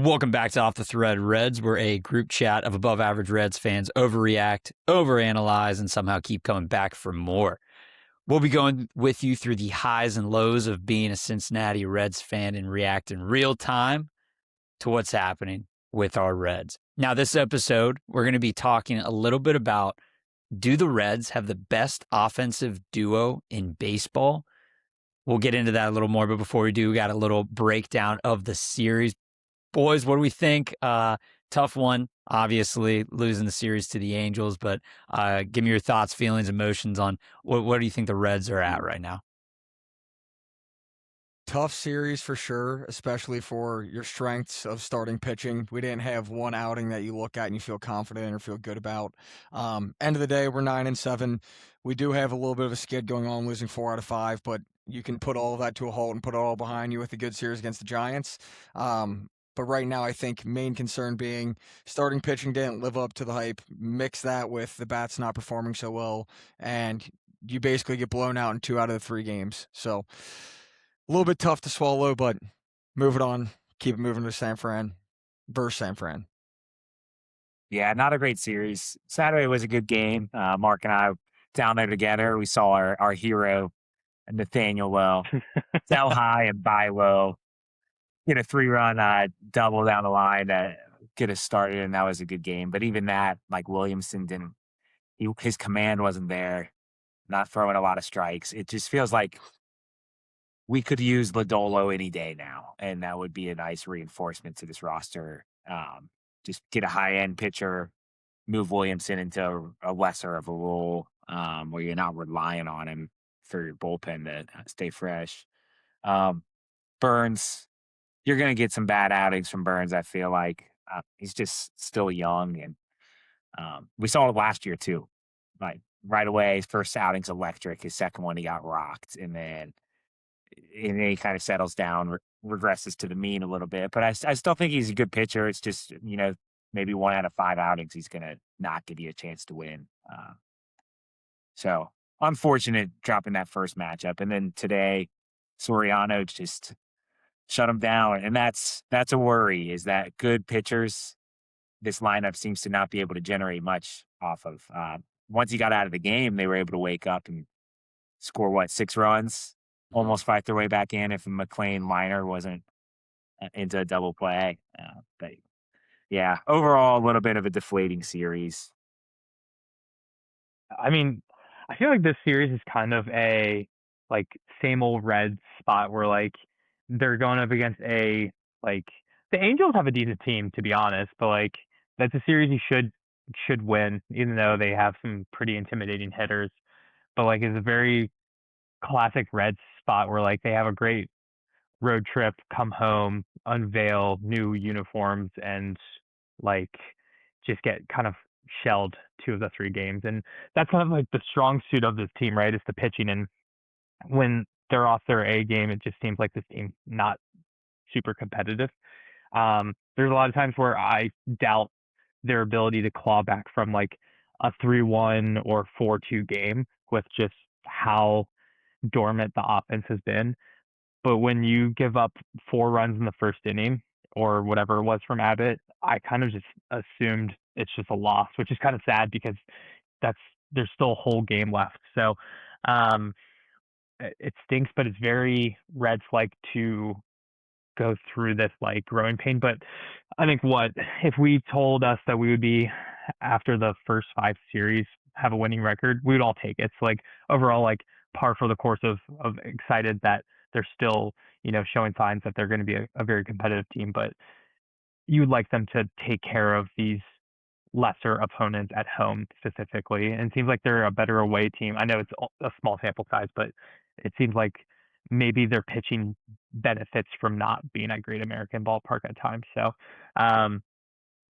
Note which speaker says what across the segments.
Speaker 1: Welcome back to Off the Thread Reds. We're a group chat of above average Reds fans overreact, overanalyze, and somehow keep coming back for more. We'll be going with you through the highs and lows of being a Cincinnati Reds fan and react in real time to what's happening with our Reds. Now, this episode, we're going to be talking a little bit about, do the Reds have the best offensive duo in baseball? We'll get into that a little more, but before we do, we got a little breakdown of the series. Boys, what do we think? Tough one, obviously, losing the series to the Angels, but give me your thoughts, feelings, emotions on what do you think the Reds are at right now?
Speaker 2: Tough series for sure, especially for your strengths of starting pitching. We didn't have one outing that you look at and you feel confident or feel good about. End of the day, we're 9-7. We do have a little bit of a skid going on, losing 4 out of 5, but you can put all of that to a halt and put it all behind you with a good series against the Giants. But right now, I think main concern being starting pitching didn't live up to the hype. Mix that with the bats not performing so well, and you basically get blown out in 2 out of the 3 games. So a little bit tough to swallow, but move it on. Keep it moving to San Fran versus San Fran.
Speaker 3: Yeah, not a great series. Saturday was a good game. Mark and I down there together. We saw our hero, Nathaniel Lowe, sell high and buy low. Get a 3-run double down the line to get us started, and that was a good game. But even that, like Williamson didn't, his command wasn't there, not throwing a lot of strikes. It just feels like we could use Lodolo any day now, and that would be a nice reinforcement to this roster. Just get a high-end pitcher, move Williamson into a lesser of a role where you're not relying on him for your bullpen to stay fresh. Burns, you're going to get some bad outings from Burns, I feel like. He's just still young, and we saw it last year too. Like right away, his first outing's electric. His second one, he got rocked, and then he kind of settles down, regresses to the mean a little bit. But I still think he's a good pitcher. It's just, maybe 1 out of 5 outings, he's going to not give you a chance to win. So unfortunate dropping that first matchup. And then today, Soriano just shut him down. And that's a worry, is that good pitchers, this lineup seems to not be able to generate much off of. Once he got out of the game, they were able to wake up and score, 6 runs? Almost fight their way back in if a McLean liner wasn't into a double play. But yeah, overall, a little bit of a deflating series.
Speaker 4: I mean, I feel like this series is kind of a same old Reds spot where they're going up against the Angels have a decent team, to be honest, but that's a series you should win, even though they have some pretty intimidating hitters. But it's a very classic Reds spot where they have a great road trip, come home, unveil new uniforms, and just get kind of shelled 2 of the 3 games. And that's kind of the strong suit of this team, right? Is the pitching. And when they're off their A game, it just seems like this team's not super competitive. There's a lot of times where I doubt their ability to claw back from a 3-1 or 4-2 game with just how dormant the offense has been. But when you give up 4 runs in the first inning or whatever it was from Abbott, I kind of just assumed it's just a loss, which is kind of sad because there's still a whole game left. So it stinks, but it's very Reds-like to go through this growing pain. But I think if we told us that we would be, after the first 5 series, have a winning record, we would all take it. So overall, par for the course of excited that they're still, showing signs that they're going to be a very competitive team, but you'd like them to take care of these lesser opponents at home specifically. And it seems like they're a better away team. I know it's a small sample size, but it seems like maybe their pitching benefits from not being at Great American Ballpark at times. So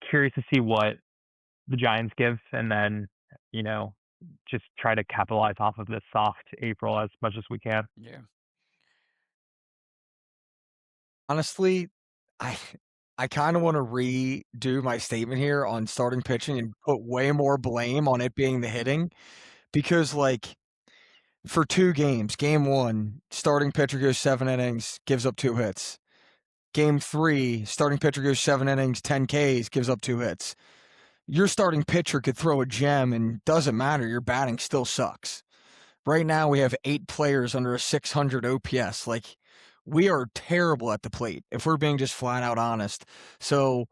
Speaker 4: curious to see what the Giants give, and then, just try to capitalize off of this soft April as much as we can.
Speaker 1: Yeah.
Speaker 2: Honestly, I kind of want to redo my statement here on starting pitching and put way more blame on it being the hitting, because for 2 games, game 1, starting pitcher goes 7 innings, gives up 2 hits. Game 3, starting pitcher goes 7 innings, 10 Ks, gives up 2 hits. Your starting pitcher could throw a gem and doesn't matter. Your batting still sucks. Right now, we have 8 players under a 600 OPS. Like, we are terrible at the plate, if we're being just flat out honest. So,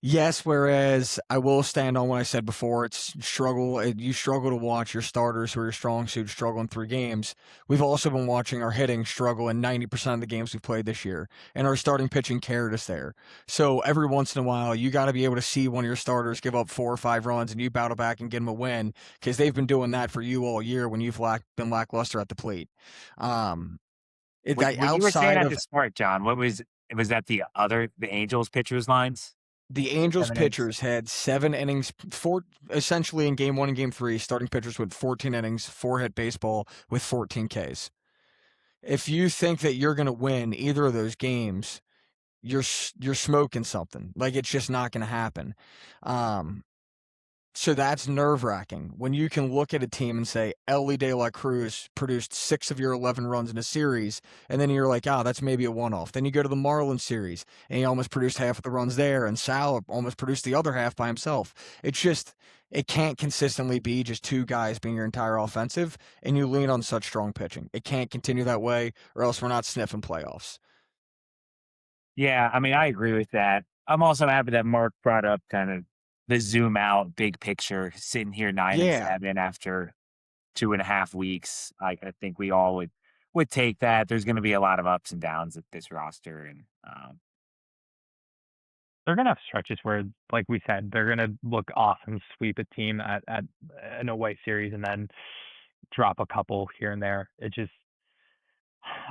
Speaker 2: yes, whereas I will stand on what I said before, you struggle to watch your starters who are your strong suit struggle in 3 games. We've also been watching our hitting struggle in 90% of the games we've played this year, and our starting pitching carried us there. So every once in a while, you got to be able to see one of your starters give up 4 or 5 runs and you battle back and get them a win, because they've been doing that for you all year when you've been lackluster at the plate.
Speaker 3: What you were saying
Speaker 2: Outside
Speaker 3: at
Speaker 2: of
Speaker 3: the start, John, was that the Angels pitchers lines?
Speaker 2: the Angels
Speaker 3: 7 innings?
Speaker 2: pitchers had 7 innings, essentially in game 1 and game 3, starting pitchers with 14 innings, 4-hit baseball with 14 Ks. If you think that you're going to win either of those games, you're smoking something. Like, it's just not going to happen. So that's nerve-wracking when you can look at a team and say, Ellie De La Cruz produced 6 of your 11 runs in a series, and then you're like, that's maybe a one-off. Then you go to the Marlins series, and he almost produced half of the runs there, and Sal almost produced the other half by himself. It's just, it can't consistently be just 2 guys being your entire offensive, and you lean on such strong pitching. It can't continue that way, or else we're not sniffing playoffs.
Speaker 3: Yeah, I mean, I agree with that. I'm also happy that Mark brought up kind of the zoom out, big picture, sitting here 9-7 after 2.5 weeks. I think we all would take that. There's going to be a lot of ups and downs with this roster, and
Speaker 4: They're gonna have stretches where, like we said, they're gonna look awesome, sweep a team at an away series, and then drop a couple here and there. It just,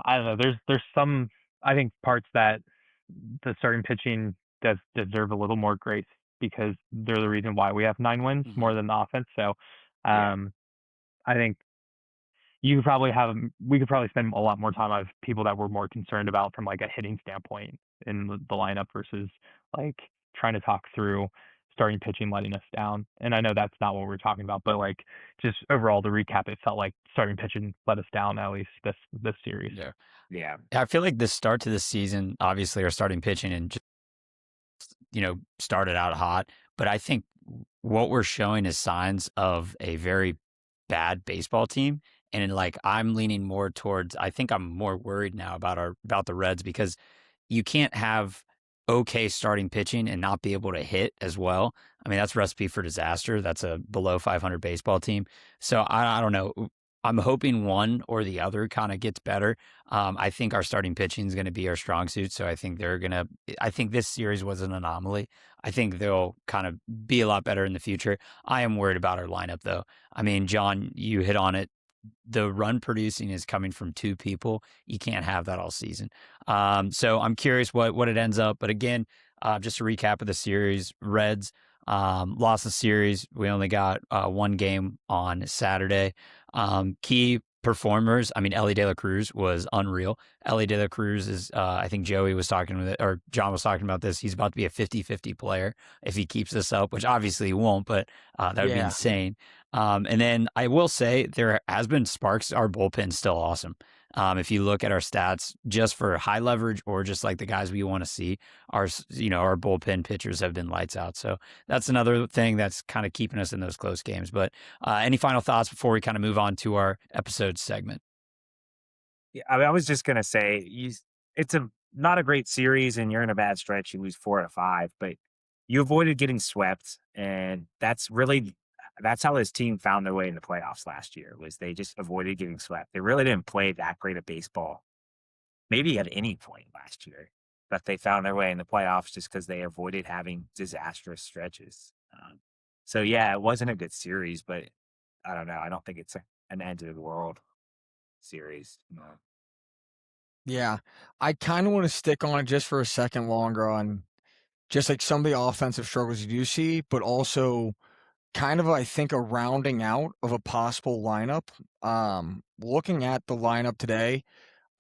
Speaker 4: I don't know. There's some, I think, parts that the starting pitching does deserve a little more grace because they're the reason why we have 9 wins more than the offense. So,
Speaker 3: Yeah.
Speaker 4: I think we could probably spend a lot more time on people that we're more concerned about from like a hitting standpoint in the lineup versus like trying to talk through starting pitching letting us down. And I know that's not what we're talking about, but like just overall to recap, it felt like starting pitching let us down at least this series.
Speaker 3: Yeah.
Speaker 1: I feel like the start to this season, obviously, our starting pitching and just, started out hot. But I think what we're showing is signs of a very bad baseball team. And like, I'm leaning more towards, I think I'm more worried now about the Reds because you can't have okay starting pitching and not be able to hit as well. I mean, that's recipe for disaster. That's a below 500 baseball team. So I don't know. I'm hoping one or the other kind of gets better. I think our starting pitching is going to be our strong suit. So I think I think this series was an anomaly. I think they'll kind of be a lot better in the future. I am worried about our lineup though. I mean, John, you hit on it. The run producing is coming from 2 people. You can't have that all season. So I'm curious what it ends up. But again, just a recap of the series, Reds lost the series. We only got 1 game on Saturday. Key performers, I mean, Ellie De La Cruz was unreal. Ellie De La Cruz is, I think Joey was talking with it, or John was talking about this. He's about to be a 50-50 player if he keeps this up, which obviously he won't, but that would be insane. And then I will say there has been sparks. Our bullpen's still awesome. If you look at our stats just for high leverage or just like the guys we want to see, our bullpen pitchers have been lights out. So that's another thing that's kind of keeping us in those close games. But any final thoughts before we kind of move on to our episode segment?
Speaker 3: Yeah, I mean, I was just gonna say, it's not a great series, and you're in a bad stretch. You lose 4 out of 5, but you avoided getting swept, and that's how this team found their way in the playoffs last year. Was they just avoided getting swept? They really didn't play that great of baseball, maybe at any point last year, but they found their way in the playoffs just because they avoided having disastrous stretches. So yeah, it wasn't a good series, but I don't know. I don't think it's an end of the world series.
Speaker 2: Yeah, I kind of want to stick on it just for a second longer on just like some of the offensive struggles you do see, but also kind of, I think, a rounding out of a possible lineup. Looking at the lineup today,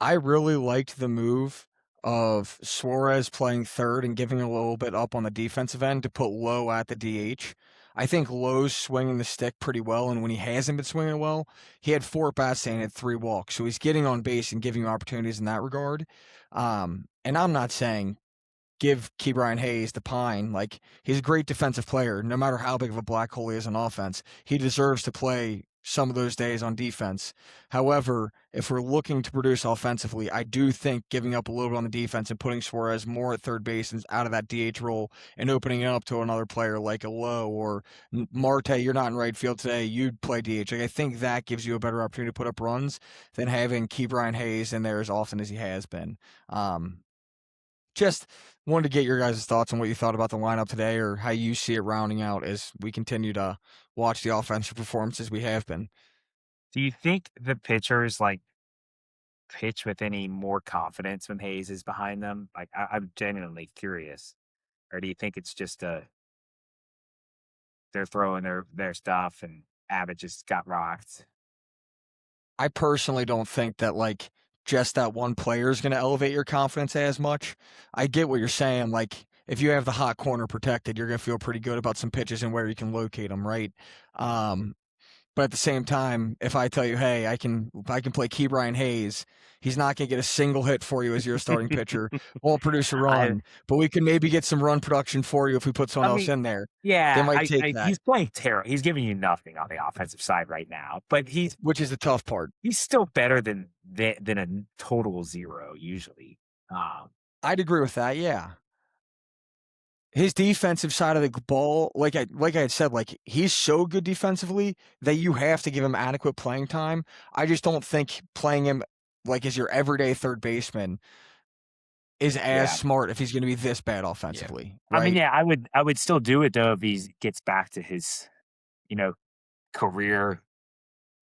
Speaker 2: I really liked the move of Suarez playing third and giving a little bit up on the defensive end to put Lowe at the DH. I think Lowe's swinging the stick pretty well, and when he hasn't been swinging well, he had 4 bats and had 3 walks. So he's getting on base and giving you opportunities in that regard. And I'm not saying give Ke'Bryan Hayes the pine. Like, he's a great defensive player. No matter how big of a black hole he is on offense, he deserves to play some of those days on defense. However, if we're looking to produce offensively, I do think giving up a little bit on the defense and putting Suarez more at third base and out of that DH role and opening it up to another player like a Lowe or Marte, you're not in right field today, you'd play DH. Like, I think that gives you a better opportunity to put up runs than having Ke'Bryan Hayes in there as often as he has been. Just wanted to get your guys' thoughts on what you thought about the lineup today or how you see it rounding out as we continue to watch the offensive performances we have been.
Speaker 3: Do you think the pitchers like pitch with any more confidence when Hayes is behind them? Like, I'm genuinely curious. Or do you think it's just they're throwing their stuff and Abbott just got rocked?
Speaker 2: I personally don't think that like just that one player is going to elevate your confidence as much. I get what you're saying. Like, if you have the hot corner protected, you're going to feel pretty good about some pitches and where you can locate them, right? But at the same time, if I tell you, hey, I can play Ke'Bryan Hayes, he's not going to get a single hit for you as your starting pitcher, won't produce a run, but we can maybe get some run production for you if we put someone else in there.
Speaker 3: Yeah,
Speaker 2: They might take that.
Speaker 3: He's playing terrible. He's giving you nothing on the offensive side right now, but
Speaker 2: which is the tough part.
Speaker 3: He's still better than a total zero usually.
Speaker 2: I'd agree with that. Yeah. His defensive side of the ball, like I had said, like, he's so good defensively that you have to give him adequate playing time. I just don't think playing him like as your everyday third baseman is as smart if he's going to be this bad offensively.
Speaker 3: Yeah.
Speaker 2: Right?
Speaker 3: I mean, I would still do it though if he gets back to his, career.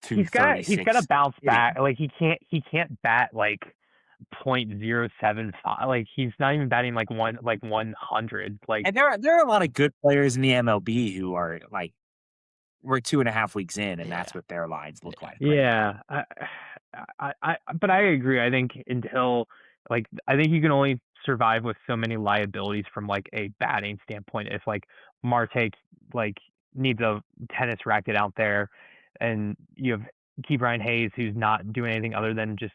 Speaker 4: He's got to bounce back. Like, he can't bat like .075. Like, he's not even batting like 100. Like,
Speaker 3: and there are a lot of good players in the MLB who are like, we're 2.5 weeks in, and that's what their lines look like. Right
Speaker 4: yeah, but I agree. I think I think you can only survive with so many liabilities from like a batting standpoint. If like Marte like needs a tennis racket out there, and you have Ke'Bryan Hayes who's not doing anything other than just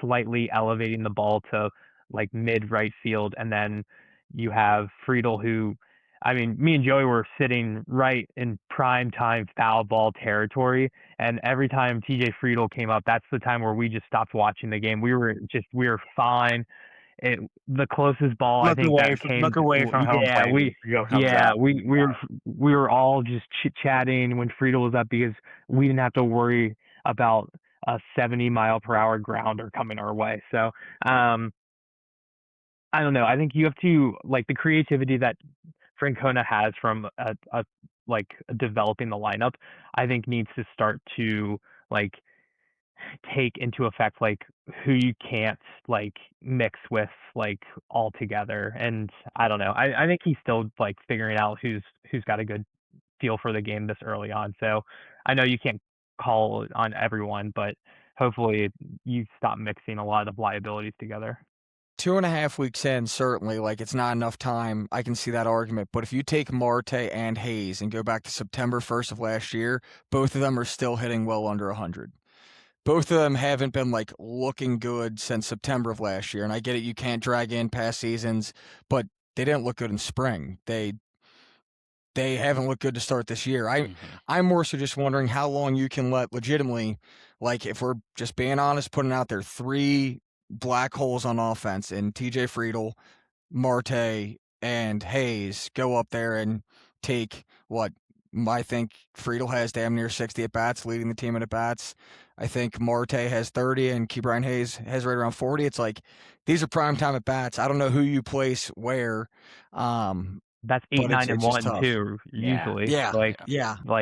Speaker 4: slightly elevating the ball to like mid right field, and then you have Friedel who, I mean, me and Joey were sitting right in prime time foul ball territory, and every time TJ Friedel came up, that's the time where we just stopped watching the game. We were fine. The closest ball
Speaker 3: look
Speaker 4: I think
Speaker 3: away
Speaker 4: that
Speaker 3: from,
Speaker 4: came.
Speaker 3: Look away from home.
Speaker 4: We were all just chit chatting when Friedel was up because we didn't have to worry about a 70-mile-per-hour grounder coming our way. So I don't know. I think you have to like the creativity that Francona has from developing the lineup. I think needs to start to like take into effect like who you can't like mix with like all together. And I don't know. I think he's still like figuring out who's got a good feel for the game this early on. So I know you can't call on everyone, but hopefully you stop mixing a lot of liabilities together.
Speaker 2: 2.5 weeks in, certainly, like, it's not enough time. I can see that argument. But if you take Marte and Hayes and go back to September 1st of last year, both of them are still hitting well under 100. Both of them haven't been, like, looking good since September of last year. And I get it, you can't drag in past seasons, but they didn't look good in spring. They haven't looked good to start this year. I'm more so just wondering how long you can let legitimately, like, if we're just being honest, putting out there 3 black holes on offense and TJ Friedel, Marte, and Hayes go up there and take what I think Friedel has damn near 60 at-bats, leading the team in at-bats. I think Marte has 30 and Ke'Bryan Hayes has right around 40. It's like, these are primetime at-bats. I don't know who you place where.
Speaker 4: That's 8, 9, and 1 too. Usually, like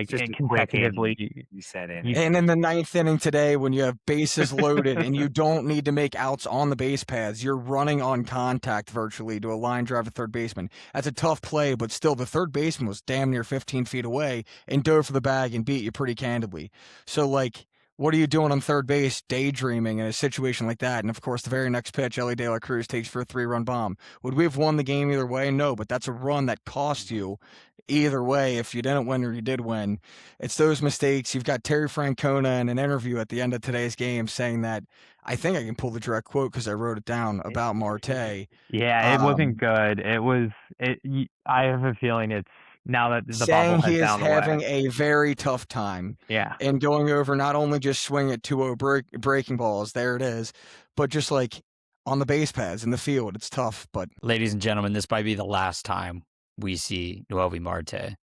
Speaker 3: just
Speaker 4: consecutively.
Speaker 3: You said it.
Speaker 2: And in the 9th inning today, when you have bases loaded and you don't need to make outs on the base paths, you're running on contact virtually to a line drive to third baseman. That's a tough play, but still, the third baseman was damn near 15 feet away and dove for the bag and beat you pretty candidly. So, like, what are you doing on third base daydreaming in a situation like that? And of course, the very next pitch, Ellie De La Cruz takes for a 3-run bomb. Would we have won the game either way? No, but that's a run that cost you either way if you didn't win or you did win. It's those mistakes. You've got Terry Francona in an interview at the end of today's game saying that, I think I can pull the direct quote because I wrote it down, about Marte.
Speaker 4: Yeah, it wasn't good. I have a feeling it's now that the
Speaker 2: Saying he
Speaker 4: bobblehead's
Speaker 2: is
Speaker 4: out of the
Speaker 2: having
Speaker 4: way.
Speaker 2: a very tough time.
Speaker 4: Yeah.
Speaker 2: And going over not only just swing at 2-0 breaking balls, there it is, but just like on the base paths in the field, it's tough. But
Speaker 1: Ladies and gentlemen, this might be the last time we see Noelvi Marte.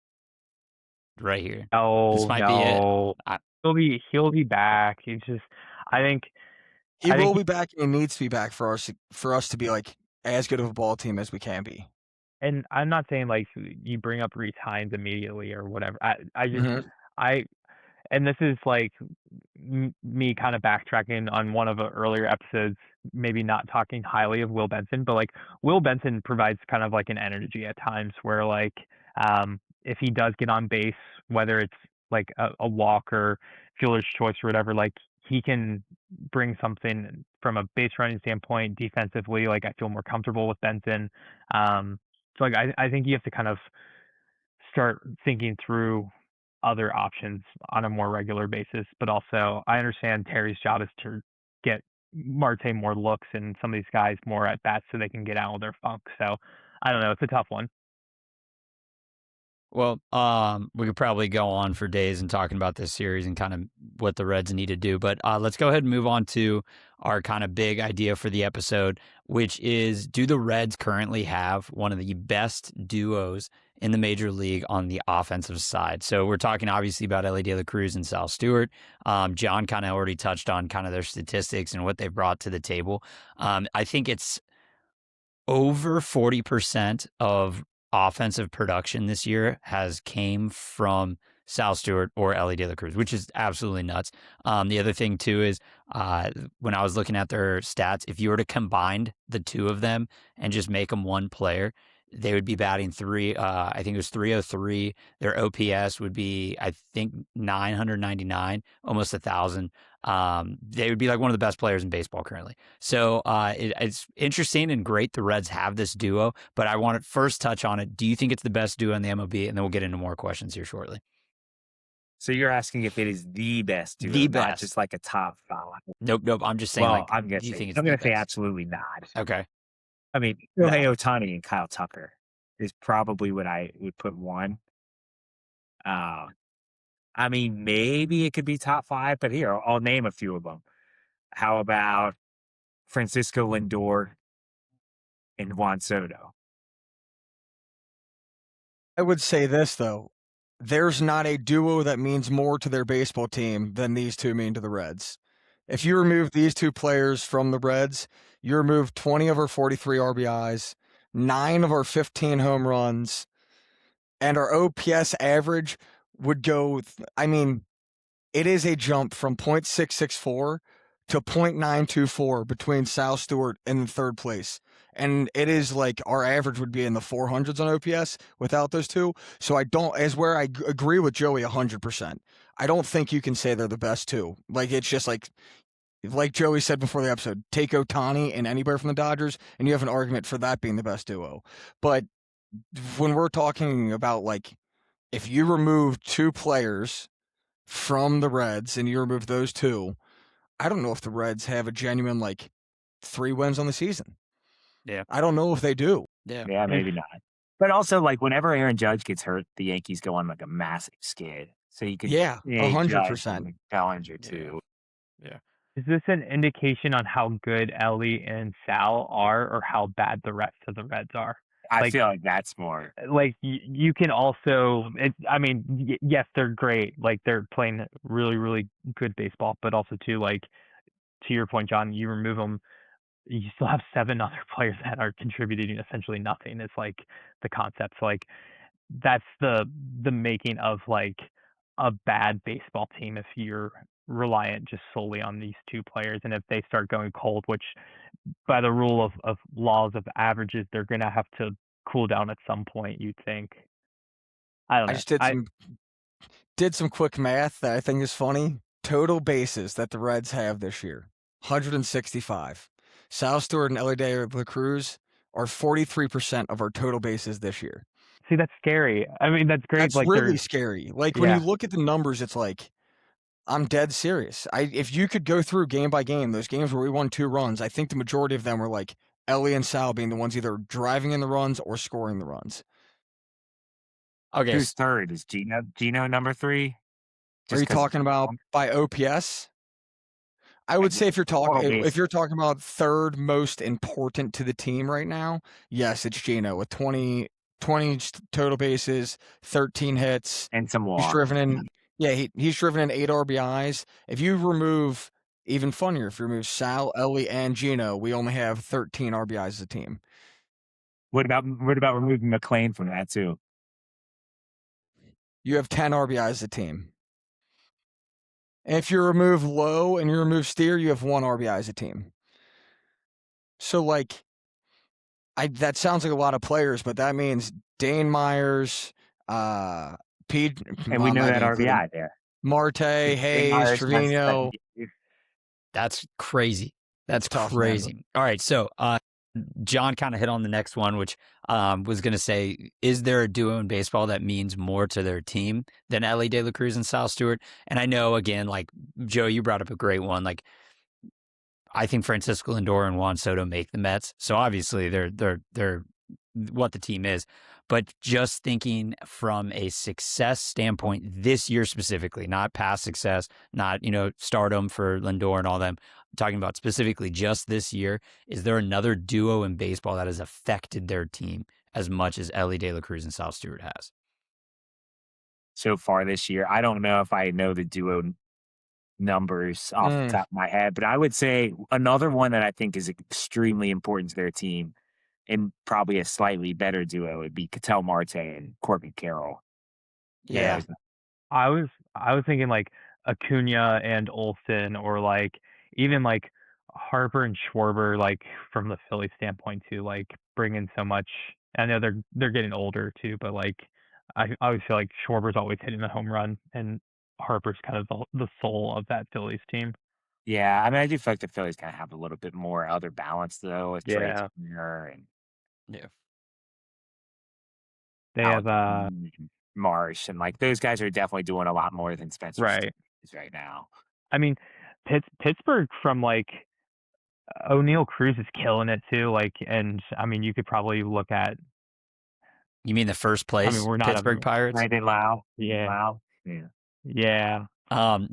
Speaker 1: Right here. This might be it.
Speaker 4: He'll be back. I think
Speaker 2: he will be back, and he needs to be back for us to be like as good of a ball team as we can be.
Speaker 4: And I'm not saying like you bring up Reese Hines immediately or whatever. And this is like me kind of backtracking on one of the earlier episodes, maybe not talking highly of Will Benson, but like Will Benson provides kind of like an energy at times where like if he does get on base, whether it's like a walk or fielder's choice or whatever, like he can bring something from a base running standpoint defensively. Like I feel more comfortable with Benson. So like I think you have to kind of start thinking through other options on a more regular basis. But also I understand Terry's job is to get Marte more looks and some of these guys more at bats so they can get out of their funk. So I don't know, it's a tough one.
Speaker 1: Well, we could probably go on for days and talking about this series and kind of what the Reds need to do. But let's go ahead and move on to our kind of big idea for the episode, which is, do the Reds currently have one of the best duos in the major league on the offensive side? So we're talking obviously about Ellie De La Cruz and Sal Stewart. John kind of already touched on kind of their statistics and what they brought to the table. I think it's over 40% of offensive production this year has came from Sal Stewart or Ellie De La Cruz, which is absolutely nuts. The other thing too is when I was looking at their stats, if you were to combine the two of them and just make them one player, they would be batting I think it was 303. Their OPS would be, I think, 999, almost 1,000. They would be like one of the best players in baseball currently. So it's interesting and great the Reds have this duo, but I want to first touch on it. Do you think it's the best duo in the MLB? And then we'll get into more questions here shortly.
Speaker 3: So you're asking if it is the best duo,
Speaker 1: The
Speaker 3: not
Speaker 1: best.
Speaker 3: just like a top 5.
Speaker 1: Nope. I'm just saying,
Speaker 3: Well,
Speaker 1: I'm going to say
Speaker 3: absolutely not.
Speaker 1: Okay.
Speaker 3: I mean, Shohei Ohtani and Kyle Tucker is probably what I would put one. I mean, maybe it could be top 5, but here, I'll name a few of them. How about Francisco Lindor and Juan Soto?
Speaker 2: I would say this, though. There's not a duo that means more to their baseball team than these two mean to the Reds. If you remove these two players from the Reds, you remove 20 of our 43 RBIs, 9 of our 15 home runs, and our OPS average would go, it is a jump from .664 to .924 between Sal Stewart and third place. And it is like our average would be in the 400s on OPS without those two. So I agree with Joey 100%. I don't think you can say they're the best two. Like, it's just like Joey said before the episode, take Ohtani and anybody from the Dodgers, and you have an argument for that being the best duo. But when we're talking about, like, if you remove 2 players from the Reds and you remove those 2, I don't know if the Reds have a genuine, like, 3 wins on the season.
Speaker 1: Yeah.
Speaker 2: I don't know if they do.
Speaker 3: Yeah, maybe not. But also, like, whenever Aaron Judge gets hurt, the Yankees go on like a massive skid. So you could
Speaker 2: 100%.
Speaker 3: Bellinger too.
Speaker 1: Yeah.
Speaker 4: Is this an indication on how good Ellie and Sal are, or how bad the rest of the Reds are?
Speaker 3: I feel like that's more.
Speaker 4: Like you can also, yes, they're great. Like they're playing really, really good baseball, but also too, like to your point, John, you remove them, you still have 7 other players that are contributing essentially nothing. It's like the concept. So like that's the making of like a bad baseball team if you're reliant just solely on these 2 players, and if they start going cold, which by the rule of laws of averages, they're going to have to cool down at some point, you'd think. I don't know.
Speaker 2: I just did some quick math that I think is funny. total bases that the Reds have this year, 165. Sal Stewart and Ellie De La Cruz are 43% of our total bases this year.
Speaker 4: See, that's scary. I mean, that's great.
Speaker 2: That's
Speaker 4: like
Speaker 2: really
Speaker 4: they're
Speaker 2: scary. Like when you look at the numbers, it's like, I'm dead serious. If you could go through game by game, those games where we won 2 runs, I think the majority of them were like Ellie and Sal being the ones either driving in the runs or scoring the runs.
Speaker 1: Okay.
Speaker 3: Who's third? Is Gino number 3?
Speaker 2: Are you talking about by OPS? I would say if you're talking about third most important to the team right now, yes, it's Gino with 20 total bases, 13 hits,
Speaker 3: and some
Speaker 2: he's
Speaker 3: walks.
Speaker 2: driven in. Yeah, he's driven in 8 RBIs. If you remove, even funnier, if you remove Sal, Ellie, and Gino, we only have 13 RBIs as a team.
Speaker 3: What about removing McLean from that too?
Speaker 2: You have 10 RBIs as a team. And if you remove Lowe and you remove Steer, you have 1 RBI as a team. So like, that sounds like a lot of players, but that means Dane Myers, Pete,
Speaker 3: and we know that RBI there.
Speaker 2: Marte, Hayes, Trevino.
Speaker 1: That's crazy. That's
Speaker 2: tough,
Speaker 1: crazy.
Speaker 2: Man.
Speaker 1: All right, so John kind of hit on the next one, which was going to say, is there a duo in baseball that means more to their team than Ellie De La Cruz and Sal Stewart? And I know, again, like Joe, you brought up a great one. Like, I think Francisco Lindor and Juan Soto make the Mets, so obviously they're what the team is. But just thinking from a success standpoint this year specifically, not past success, not stardom for Lindor and all them. I'm talking about specifically just this year. Is there another duo in baseball that has affected their team as much as Ellie De La Cruz and Sal Stewart has?
Speaker 3: So far this year, I don't know if I know the duo numbers off the top of my head, but I would say another one that I think is extremely important to their team and probably a slightly better duo would be Ketel Marte and Corbin Carroll.
Speaker 1: Yeah.
Speaker 4: I was thinking like Acuna and Olsen, or like even like Harper and Schwarber, like from the Philly standpoint too, like bringing so much. I know they're getting older too, but like I always feel like Schwarber's always hitting the home run, and Harper's kind of the soul of that Phillies team.
Speaker 3: Yeah, I mean, I do feel like the Phillies kind of have a little bit more other balance though with Trey Turner and
Speaker 4: they have
Speaker 3: Marsh, and like those guys are definitely doing a lot more than Spencer is right now.
Speaker 4: I mean, Pittsburgh from like O'Neal Cruz is killing it too. Like, and I mean, you could probably look at.
Speaker 1: You mean the first place?
Speaker 4: I mean, we're not
Speaker 1: Pittsburgh Pirates.
Speaker 3: Brandon Lau.
Speaker 4: Yeah.
Speaker 3: Yeah.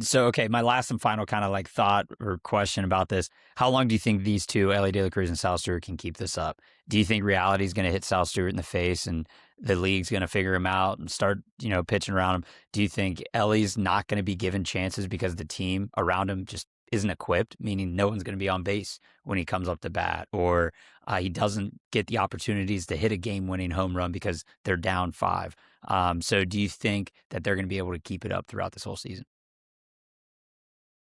Speaker 1: So, okay, my last and final kind of like thought or question about this. How long do you think these two, Ellie De La Cruz and Sal Stewart, can keep this up? Do you think reality is going to hit Sal Stewart in the face and the league's going to figure him out and start, pitching around him? Do you think Ellie's not going to be given chances because the team around him just isn't equipped, meaning no one's going to be on base when he comes up to bat, or he doesn't get the opportunities to hit a game-winning home run because they're down 5? So do you think that they're going to be able to keep it up throughout this whole season?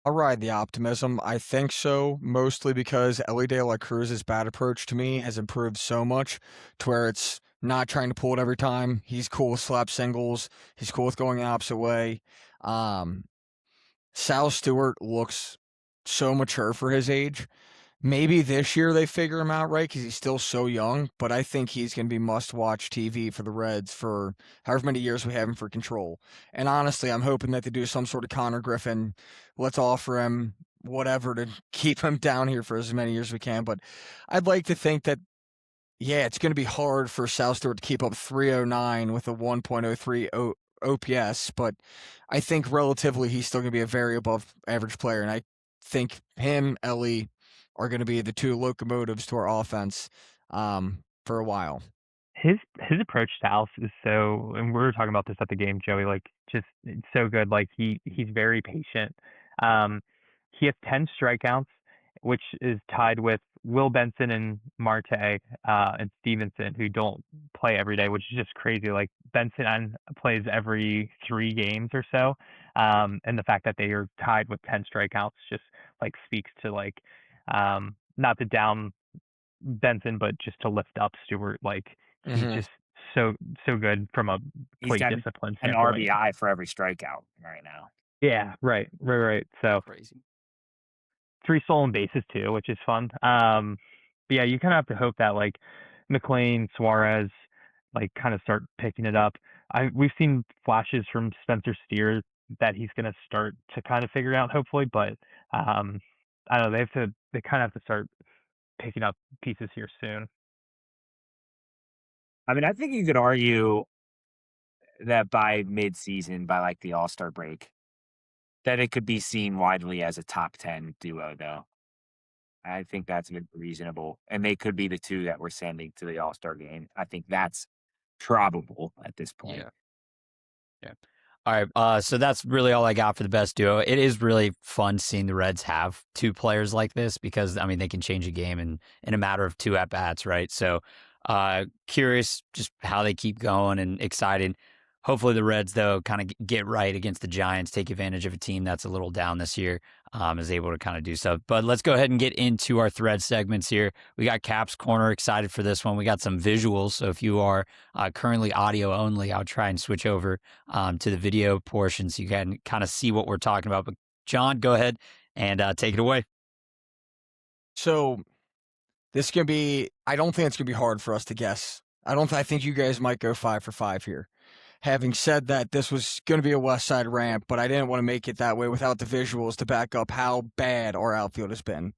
Speaker 2: I'll ride the optimism. I think so, mostly because Ellie De La Cruz's bat approach to me has improved so much to where it's not trying to pull it every time. He's cool with slap singles. He's cool with going the opposite way. Sal Stewart looks so mature for his age. Maybe this year they figure him out right because he's still so young, but I think he's going to be must-watch TV for the Reds for however many years we have him for control. And honestly, I'm hoping that they do some sort of Connor Griffin. Let's offer him whatever to keep him down here for as many years as we can. But I'd like to think that, yeah, it's going to be hard for Sal Stewart to keep up 309 with a 1.03 OPS, but I think relatively he's still going to be a very above average player. And I think him, Ellie, are going to be the two locomotives to our offense for a while.
Speaker 4: His approach to House is so, and we were talking about this at the game, Joey, like just it's so good. Like he's very patient. He has 10 strikeouts, which is tied with Will Benson and Marte and Stevenson, who don't play every day, which is just crazy. Like Benson plays every 3 games or so, and the fact that they are tied with 10 strikeouts just like speaks to like not to down Benson, but just to lift up Stewart. Like he's just so good from a plate discipline standpoint.
Speaker 3: An RBI for every strikeout right now.
Speaker 4: Yeah, right. So
Speaker 1: Crazy.
Speaker 4: 3 stolen bases too, which is fun. But yeah, you kind of have to hope that like McLean, Suarez, like kind of start picking it up. We've seen flashes from Spencer Steer that he's going to start to kind of figure out, hopefully. But I don't know. They kind of have to start picking up pieces here soon.
Speaker 3: I mean, I think you could argue that by mid-season, by like the All-Star break, that it could be seen widely as a top 10 duo, though. I think that's reasonable. And they could be the two that we're sending to the All-Star game. I think that's probable at this point.
Speaker 1: Yeah. Yeah. All right. So that's really all I got for the best duo. It is really fun seeing the Reds have 2 players like this because, I mean, they can change a game in a matter of 2 at-bats, right? So curious just how they keep going and excited. Hopefully the Reds, though, kind of get right against the Giants, take advantage of a team that's a little down this year, is able to kind of do so. But let's go ahead and get into our thread segments here. We got Caps Corner, excited for this one. We got some visuals. So if you are currently audio only, I'll try and switch over to the video portion so you can kind of see what we're talking about. But John, go ahead and take it away.
Speaker 2: So this is going to be, I don't think it's going to be hard for us to guess. I think you guys might go 5 for 5 here. Having said that, this was going to be a West Side ramp, but I didn't want to make it that way without the visuals to back up how bad our outfield has been.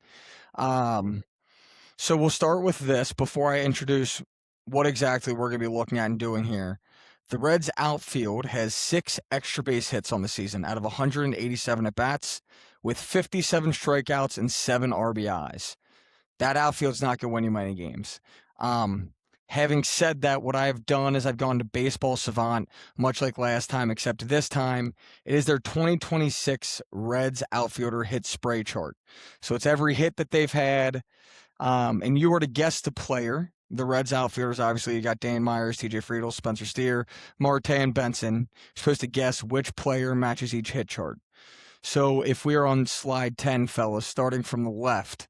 Speaker 2: So we'll start with this before I introduce what exactly we're going to be looking at and doing here. The Reds outfield has 6 extra base hits on the season out of 187 at-bats with 57 strikeouts and 7 RBIs. That outfield's not going to win you many games. Having said that, what I've done is I've gone to Baseball Savant, much like last time, except this time it is their 2026 Reds outfielder hit spray chart. So it's every hit that they've had, and you were to guess the player. The Reds outfielders, obviously, you got Dane Myers, TJ Friedl, Spencer Steer, Marte, and Benson. You're supposed to guess which player matches each hit chart. So if we are on slide 10, fellas, starting from the left,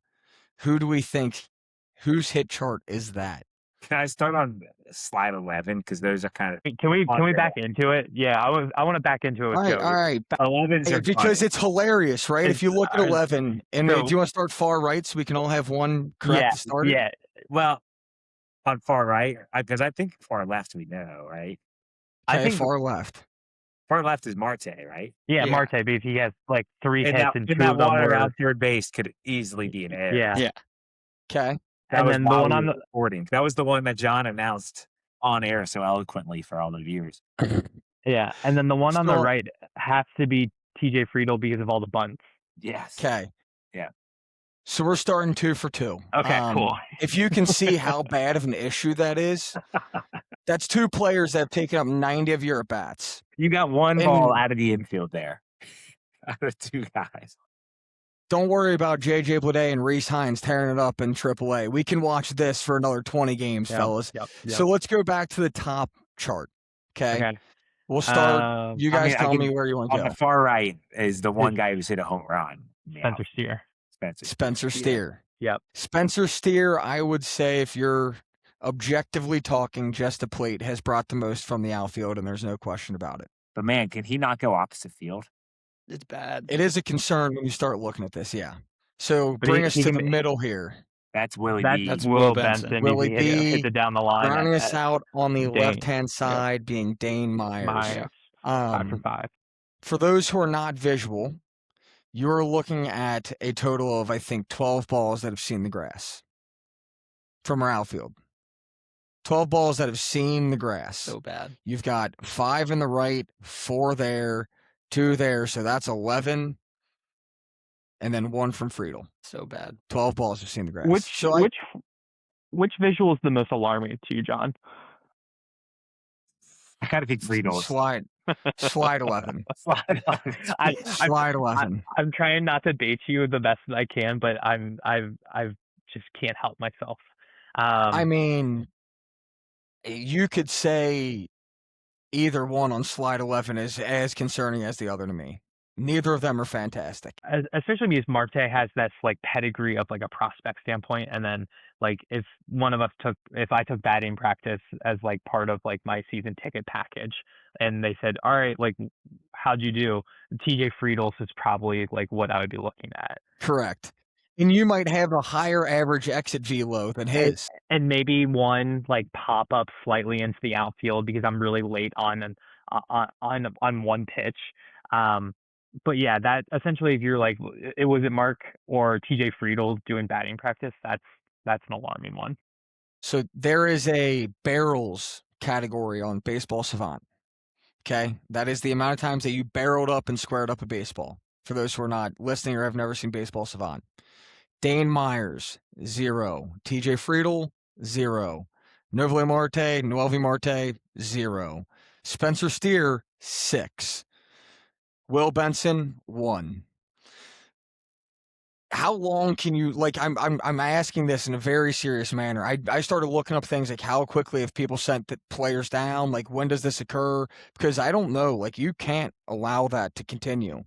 Speaker 2: who do we think, whose hit chart is that?
Speaker 3: Can I start on slide 11? Because those are kind of.
Speaker 4: Can we back into it? Yeah, I want to back into it with Joey.
Speaker 2: All right.
Speaker 3: 11s
Speaker 2: Because
Speaker 3: funny.
Speaker 2: it's hilarious, right? If you look at 11, and do you want to start far right so we can all have one correct to start?
Speaker 4: Yeah.
Speaker 3: Well, on far right, because I think far left we know, right?
Speaker 2: Okay,
Speaker 3: I think
Speaker 2: far left.
Speaker 3: far left is Marte, right?
Speaker 4: Yeah, Marte, because he has like 3 hits and 2
Speaker 3: that
Speaker 4: of them
Speaker 3: one
Speaker 4: were
Speaker 3: around third base could easily be an error.
Speaker 4: Yeah.
Speaker 2: Okay.
Speaker 3: That was the one on the recording. That was the one that John announced on air so eloquently for all the viewers.
Speaker 4: Yeah, and then the one on the right has to be TJ Friedl because of all the bunts.
Speaker 3: Yes.
Speaker 2: Okay.
Speaker 3: Yeah.
Speaker 2: So we're starting 2 for 2.
Speaker 4: Okay, cool.
Speaker 2: If you can see how bad of an issue that is, that's 2 players that have taken up 90 of your at-bats.
Speaker 3: You got one ball out of the infield there. Out of 2 guys.
Speaker 2: Don't worry about J.J. Bleday and Reese Hines tearing it up in AAA. We can watch this for another 20 games, fellas.
Speaker 4: Yep.
Speaker 2: So let's go back to the top chart. Okay. We'll start. You guys tell me where you want to go.
Speaker 3: On the far right is the one guy who's hit a home run.
Speaker 4: Spencer Steer.
Speaker 2: Spencer Steer.
Speaker 4: Yep.
Speaker 2: Spencer Steer, I would say, if you're objectively talking just the plate, has brought the most from the outfield, and there's no question about it.
Speaker 3: But man, can he not go opposite field?
Speaker 1: It's bad.
Speaker 2: It is a concern when you start looking at this, yeah. So bring us to the middle here.
Speaker 3: That's Willie B.
Speaker 1: That's Will Benson.
Speaker 2: Willie B.
Speaker 4: Hit it down the line.
Speaker 2: Rounding us out on the left-hand side being Dane Myers.
Speaker 4: 5 for 5.
Speaker 2: For those who are not visual, you're looking at a total of, I think, 12 balls that have seen the grass from our outfield. 12 balls that have seen the grass.
Speaker 1: So bad.
Speaker 2: You've got 5 in the right, 4 there, 2 there, so that's 11. And then 1 from Friedl.
Speaker 1: So bad.
Speaker 2: 12 balls have seen the grass.
Speaker 4: Which visual is the most alarming to you, John?
Speaker 3: I gotta think Friedl.
Speaker 2: Slide 11. Slide 11.
Speaker 4: I'm trying not to bait you the best that I can, but I've just can't help myself.
Speaker 2: I mean, you could say either one on slide 11 is as concerning as the other to me. Neither of them are fantastic.
Speaker 4: Especially because Marte has this like pedigree of like a prospect standpoint, and then like if I took batting practice as like part of like my season ticket package, and they said, all right, like how'd you do? TJ Friedl's is probably like what I would be looking at.
Speaker 2: Correct. And you might have a higher average exit velo than his.
Speaker 4: And maybe one like pop up slightly into the outfield because I'm really late on one pitch. But yeah, that essentially if you're like, it was it Mark or TJ Friedel doing batting practice, that's an alarming one.
Speaker 2: So there is a barrels category on Baseball Savant. Okay, that is the amount of times that you barreled up and squared up a baseball. For those who are not listening or have never seen Baseball Savant, Dane Myers 0, TJ Friedel 0, Noelvi Marte 0, Spencer Steer 6, Will Benson 1. How long can you like? I'm asking this in a very serious manner. I started looking up things like how quickly have people sent the players down? Like when does this occur? Because I don't know. Like you can't allow that to continue.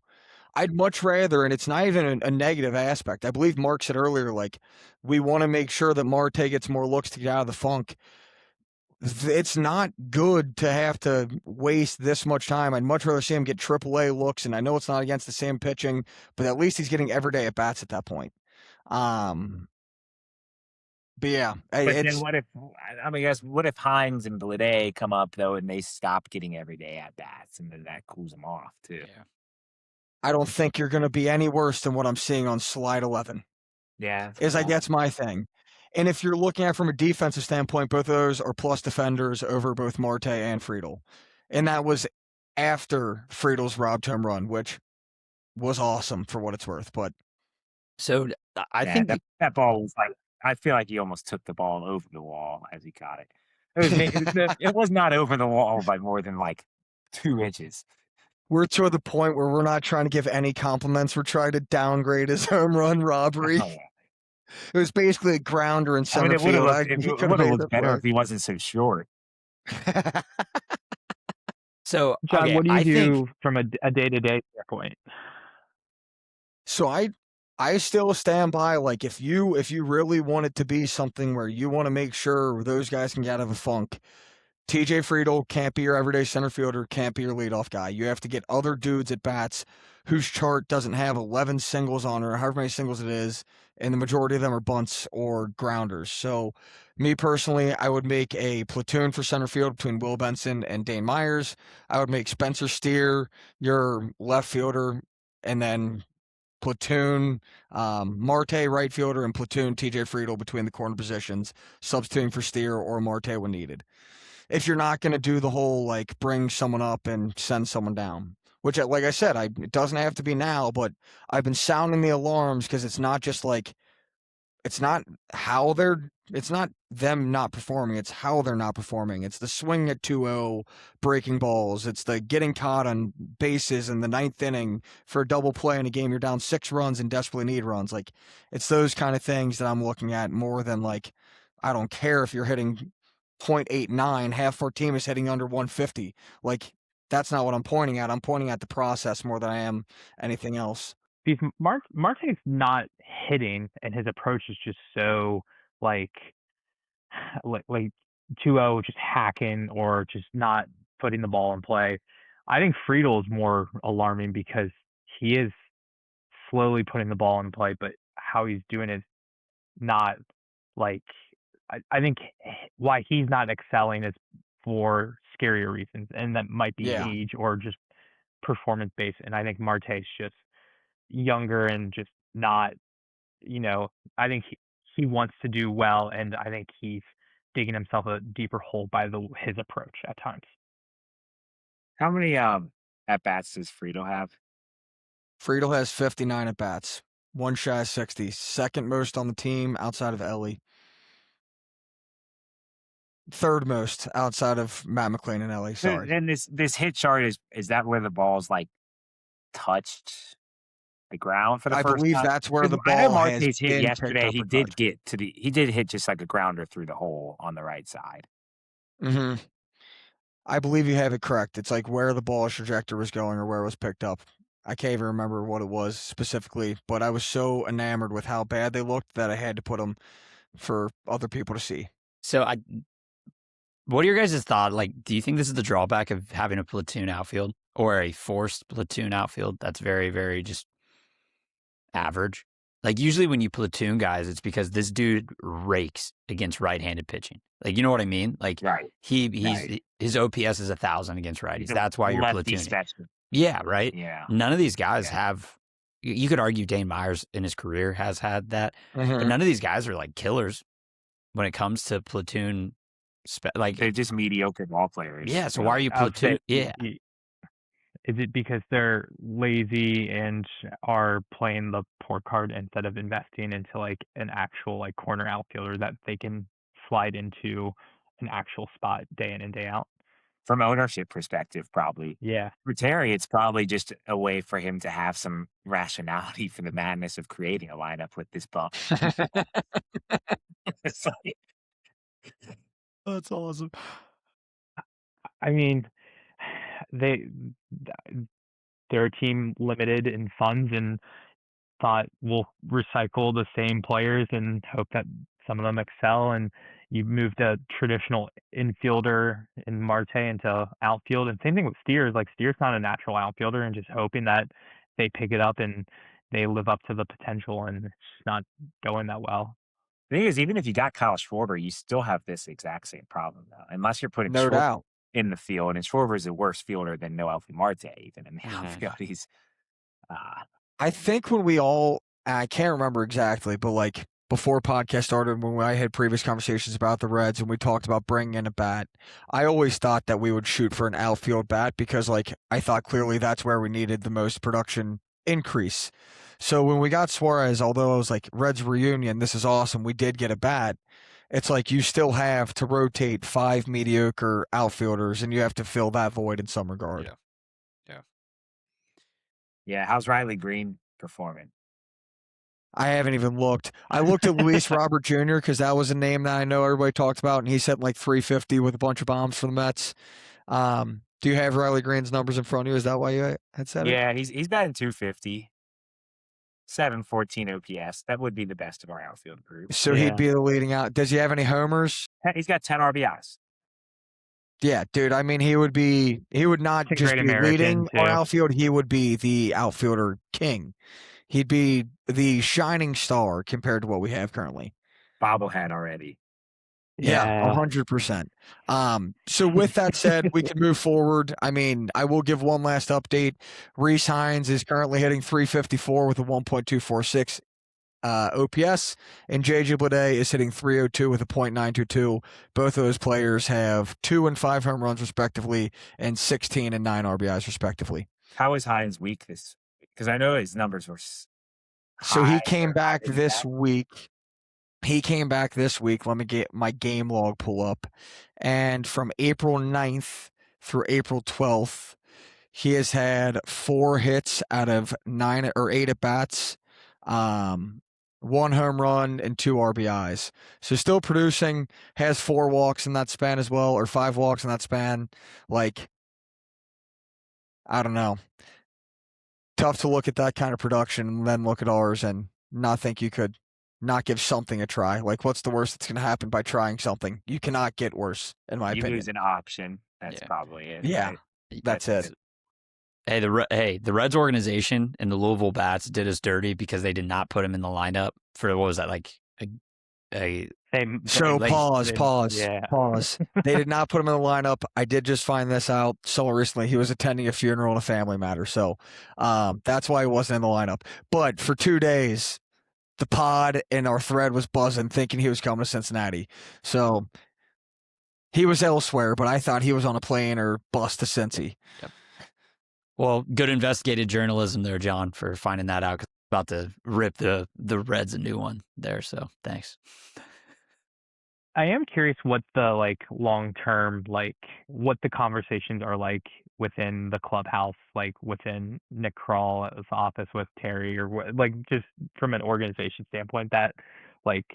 Speaker 2: I'd much rather, and it's not even a negative aspect. I believe Mark said earlier, like we want to make sure that Marte gets more looks to get out of the funk. It's not good to have to waste this much time. I'd much rather see him get AAA looks, and I know it's not against the same pitching, but at least he's getting everyday at bats at that point. But yeah,
Speaker 3: But
Speaker 2: it's
Speaker 3: then what if what if Hines and Blade come up though and they stop getting everyday at bats and then that cools them off too?
Speaker 1: Yeah.
Speaker 2: I don't think you're going to be any worse than what I'm seeing on slide 11.
Speaker 3: Yeah.
Speaker 2: That's my thing. And if you're looking at it from a defensive standpoint, both of those are plus defenders over both Marte and Friedel. And that was after Friedel's robbed home run, which was awesome for what it's worth. But
Speaker 1: So I think
Speaker 3: that ball was like, I feel like he almost took the ball over the wall as he caught it. It was not over the wall by more than like 2 inches.
Speaker 2: we're to the point where we're not trying to give any compliments. We're trying to downgrade his home run robbery.
Speaker 3: Oh, yeah.
Speaker 2: It was basically a grounder in
Speaker 3: I mean,
Speaker 2: center
Speaker 3: it would
Speaker 2: field.
Speaker 3: have looked better if he wasn't so short.
Speaker 1: so.
Speaker 4: John,
Speaker 1: Okay,
Speaker 4: what do you
Speaker 1: I
Speaker 4: do
Speaker 1: think
Speaker 4: from a day-to-day standpoint?
Speaker 2: So I still stand by, like, if you really want it to be something where you want to make sure those guys can get out of a funk, TJ Friedel can't be your everyday center fielder, can't be your leadoff guy. You have to get other dudes at bats whose chart doesn't have 11 singles on it or however many singles it is, and the majority of them are bunts or grounders. So me personally, I would make a platoon for center field between Will Benson and Dane Myers. I would make Spencer Steer your left fielder, and then platoon Marte right fielder and platoon TJ Friedel between the corner positions, substituting for Steer or Marte when needed. If you're not going to do the whole like bring someone up and send someone down, which, like I said, it doesn't have to be now, but I've been sounding the alarms because it's not just like it's not them not performing, it's how they're not performing. It's the swing at 2-0 breaking balls, it's the getting caught on bases in the 9th inning for a double play in a game you're down 6 runs and desperately need runs. Like, it's those kind of things that I'm looking at more than, like, I don't care if you're hitting .89, half our team is hitting under 150. Like, that's not what I'm pointing at. I'm pointing at the process more than I am anything else.
Speaker 4: Because Marte's not hitting, and his approach is just so like 2-0, just hacking or just not putting the ball in play. I think Friedel is more alarming because he is slowly putting the ball in play, but how he's doing it is not like I think why he's not excelling is for scarier reasons, and that might be age or just performance based. And I think Marte's just younger and just not, I think he wants to do well, and I think he's digging himself a deeper hole by his approach at times.
Speaker 3: How many at bats does Friedel have?
Speaker 2: Friedel has 59 at bats, one shy of 60, second most on the team outside of Ellie. Third most outside of Matt McLean and Ellie. Sorry.
Speaker 3: And this hit chart is that where the ball's like touched the ground for the first time?
Speaker 2: I believe that's where the
Speaker 3: I know
Speaker 2: ball has
Speaker 3: Marte's hit
Speaker 2: been
Speaker 3: yesterday. He
Speaker 2: picked up
Speaker 3: did hit just like a grounder through the hole on the right side.
Speaker 2: I believe you have it correct. It's like where the ball's trajectory was going or where it was picked up. I can't even remember what it was specifically, but I was so enamored with how bad they looked that I had to put them for other people to see.
Speaker 1: So what are your guys' thoughts? Like, do you think this is the drawback of having a platoon outfield or a forced platoon outfield that's very, very just average? Like, usually when you platoon guys, it's because this dude rakes against right-handed pitching. Like, you know what I mean? Like,
Speaker 3: Right.
Speaker 1: his OPS is 1,000 against righties.
Speaker 3: He's a
Speaker 1: That's why you're
Speaker 3: lefty
Speaker 1: platooning.
Speaker 3: specialist.
Speaker 1: Yeah, right.
Speaker 3: Yeah.
Speaker 1: None of these guys
Speaker 3: Yeah.
Speaker 1: have. You could argue Dane Myers in his career has had that, but
Speaker 2: Mhm.
Speaker 1: none of these guys are like killers when it comes to platoon. Like,
Speaker 3: They're just mediocre ball players.
Speaker 1: yeah. So why are you
Speaker 4: I'll say,
Speaker 1: platoon? Yeah.
Speaker 4: Is it because they're lazy and are playing the poor card instead of investing into like an actual like corner outfielder that they can slide into an actual spot day in and day out?
Speaker 3: From ownership perspective, probably.
Speaker 4: Yeah.
Speaker 3: For Terry, it's probably just a way for him to have some rationality for the madness of creating a lineup with this bump. It's like,
Speaker 2: That's awesome.
Speaker 4: I mean, they they're a team limited in funds and thought we'll recycle the same players and hope that some of them excel. And you moved a traditional infielder in Marte into outfield. And same thing with Steers. Like Steers not a natural outfielder, and just hoping that they pick it up and they live up to the potential. And it's just not going that well.
Speaker 3: the thing is, even if you got Kyle Schwarber, you still have this exact same problem, though, unless you're putting
Speaker 2: No
Speaker 3: Schwarber
Speaker 2: doubt.
Speaker 3: in the field. And Schwarber is a worse fielder than Noelfi Marte, even in the
Speaker 1: Mhm.
Speaker 3: outfield. He's
Speaker 2: I think when we all, I can't remember exactly, but like before podcast started, when I had previous conversations about the Reds and we talked about bringing in a bat, I always thought that we would shoot for an outfield bat because like I thought clearly that's where we needed the most production increase. So when we got Suarez, although I was like, Reds reunion, this is awesome, we did get a bat. It's like you still have to rotate 5 mediocre outfielders and you have to fill that void in some regard.
Speaker 5: Yeah.
Speaker 3: yeah. How's Riley Green performing?
Speaker 2: I haven't even looked. I looked at Luis Robert Jr. because that was a name that I know everybody talked about, and he's hitting like 350 with a bunch of bombs for the Mets. Do you have Riley Green's numbers in front of you? Is that why you had said it?
Speaker 3: Yeah, he's batting 250, 714 OPS. That would be the best of our outfield group.
Speaker 2: So
Speaker 4: Yeah.
Speaker 2: he'd be the leading out. Does he have any homers?
Speaker 3: He's got 10 RBIs.
Speaker 2: Yeah, dude. I mean, he would not
Speaker 4: He's a
Speaker 2: just
Speaker 4: great
Speaker 2: be
Speaker 4: American,
Speaker 2: leading our
Speaker 4: too.
Speaker 2: outfield. He would be the outfielder king. He'd be the shining star compared to what we have currently.
Speaker 3: Bobblehead already.
Speaker 2: Yeah, 100%. So with that said, we can move forward. I mean, I will give one last update. Rhys Hines is currently hitting 354 with a 1.246 OPS, and JJ Bleday is hitting 302 with a .922. Both of those players have 2 and 5 home runs respectively, and 16 and 9 RBIs respectively.
Speaker 3: How is Hines weak this? Because I know his numbers were.
Speaker 2: So he
Speaker 3: high
Speaker 2: came
Speaker 3: or
Speaker 2: back
Speaker 3: higher than
Speaker 2: this
Speaker 3: that.
Speaker 2: week. Let me get my game log pull up. And from April 9th through April 12th, he has had 4 hits out of 9 or 8 at bats, 1 home run and 2 RBIs. So still producing, has 4 walks in that span as well, or 5 walks in that span. Like, I don't know. Tough to look at that kind of production and then look at ours and not think you could not give something a try. Like, what's the worst that's going to happen by trying something? You cannot get worse, in my
Speaker 3: You
Speaker 2: opinion.
Speaker 3: lose an option. That's
Speaker 1: Yeah.
Speaker 3: probably it.
Speaker 2: Yeah.
Speaker 3: Right?
Speaker 2: That's it.
Speaker 1: Hey, the Reds organization and the Louisville Bats did us dirty because they did not put him in the lineup for, what was that, like a
Speaker 2: So
Speaker 1: like-
Speaker 2: pause.
Speaker 4: Yeah.
Speaker 2: Pause. They did not put him in the lineup. I did just find this out so recently. He was attending a funeral and a family matter. So that's why he wasn't in the lineup. But for 2 days, the pod and our thread was buzzing thinking he was coming to Cincinnati. So he was elsewhere, but I thought he was on a plane or bus to Cincy.
Speaker 1: Well, good investigative journalism there, John, for finding that out. 'Cause I'm about to rip the Reds a new one there. So thanks.
Speaker 4: I am curious what the like long term what the conversations are like within the clubhouse, like within Nick Krall's office with Terry, or like just from an organization standpoint. That like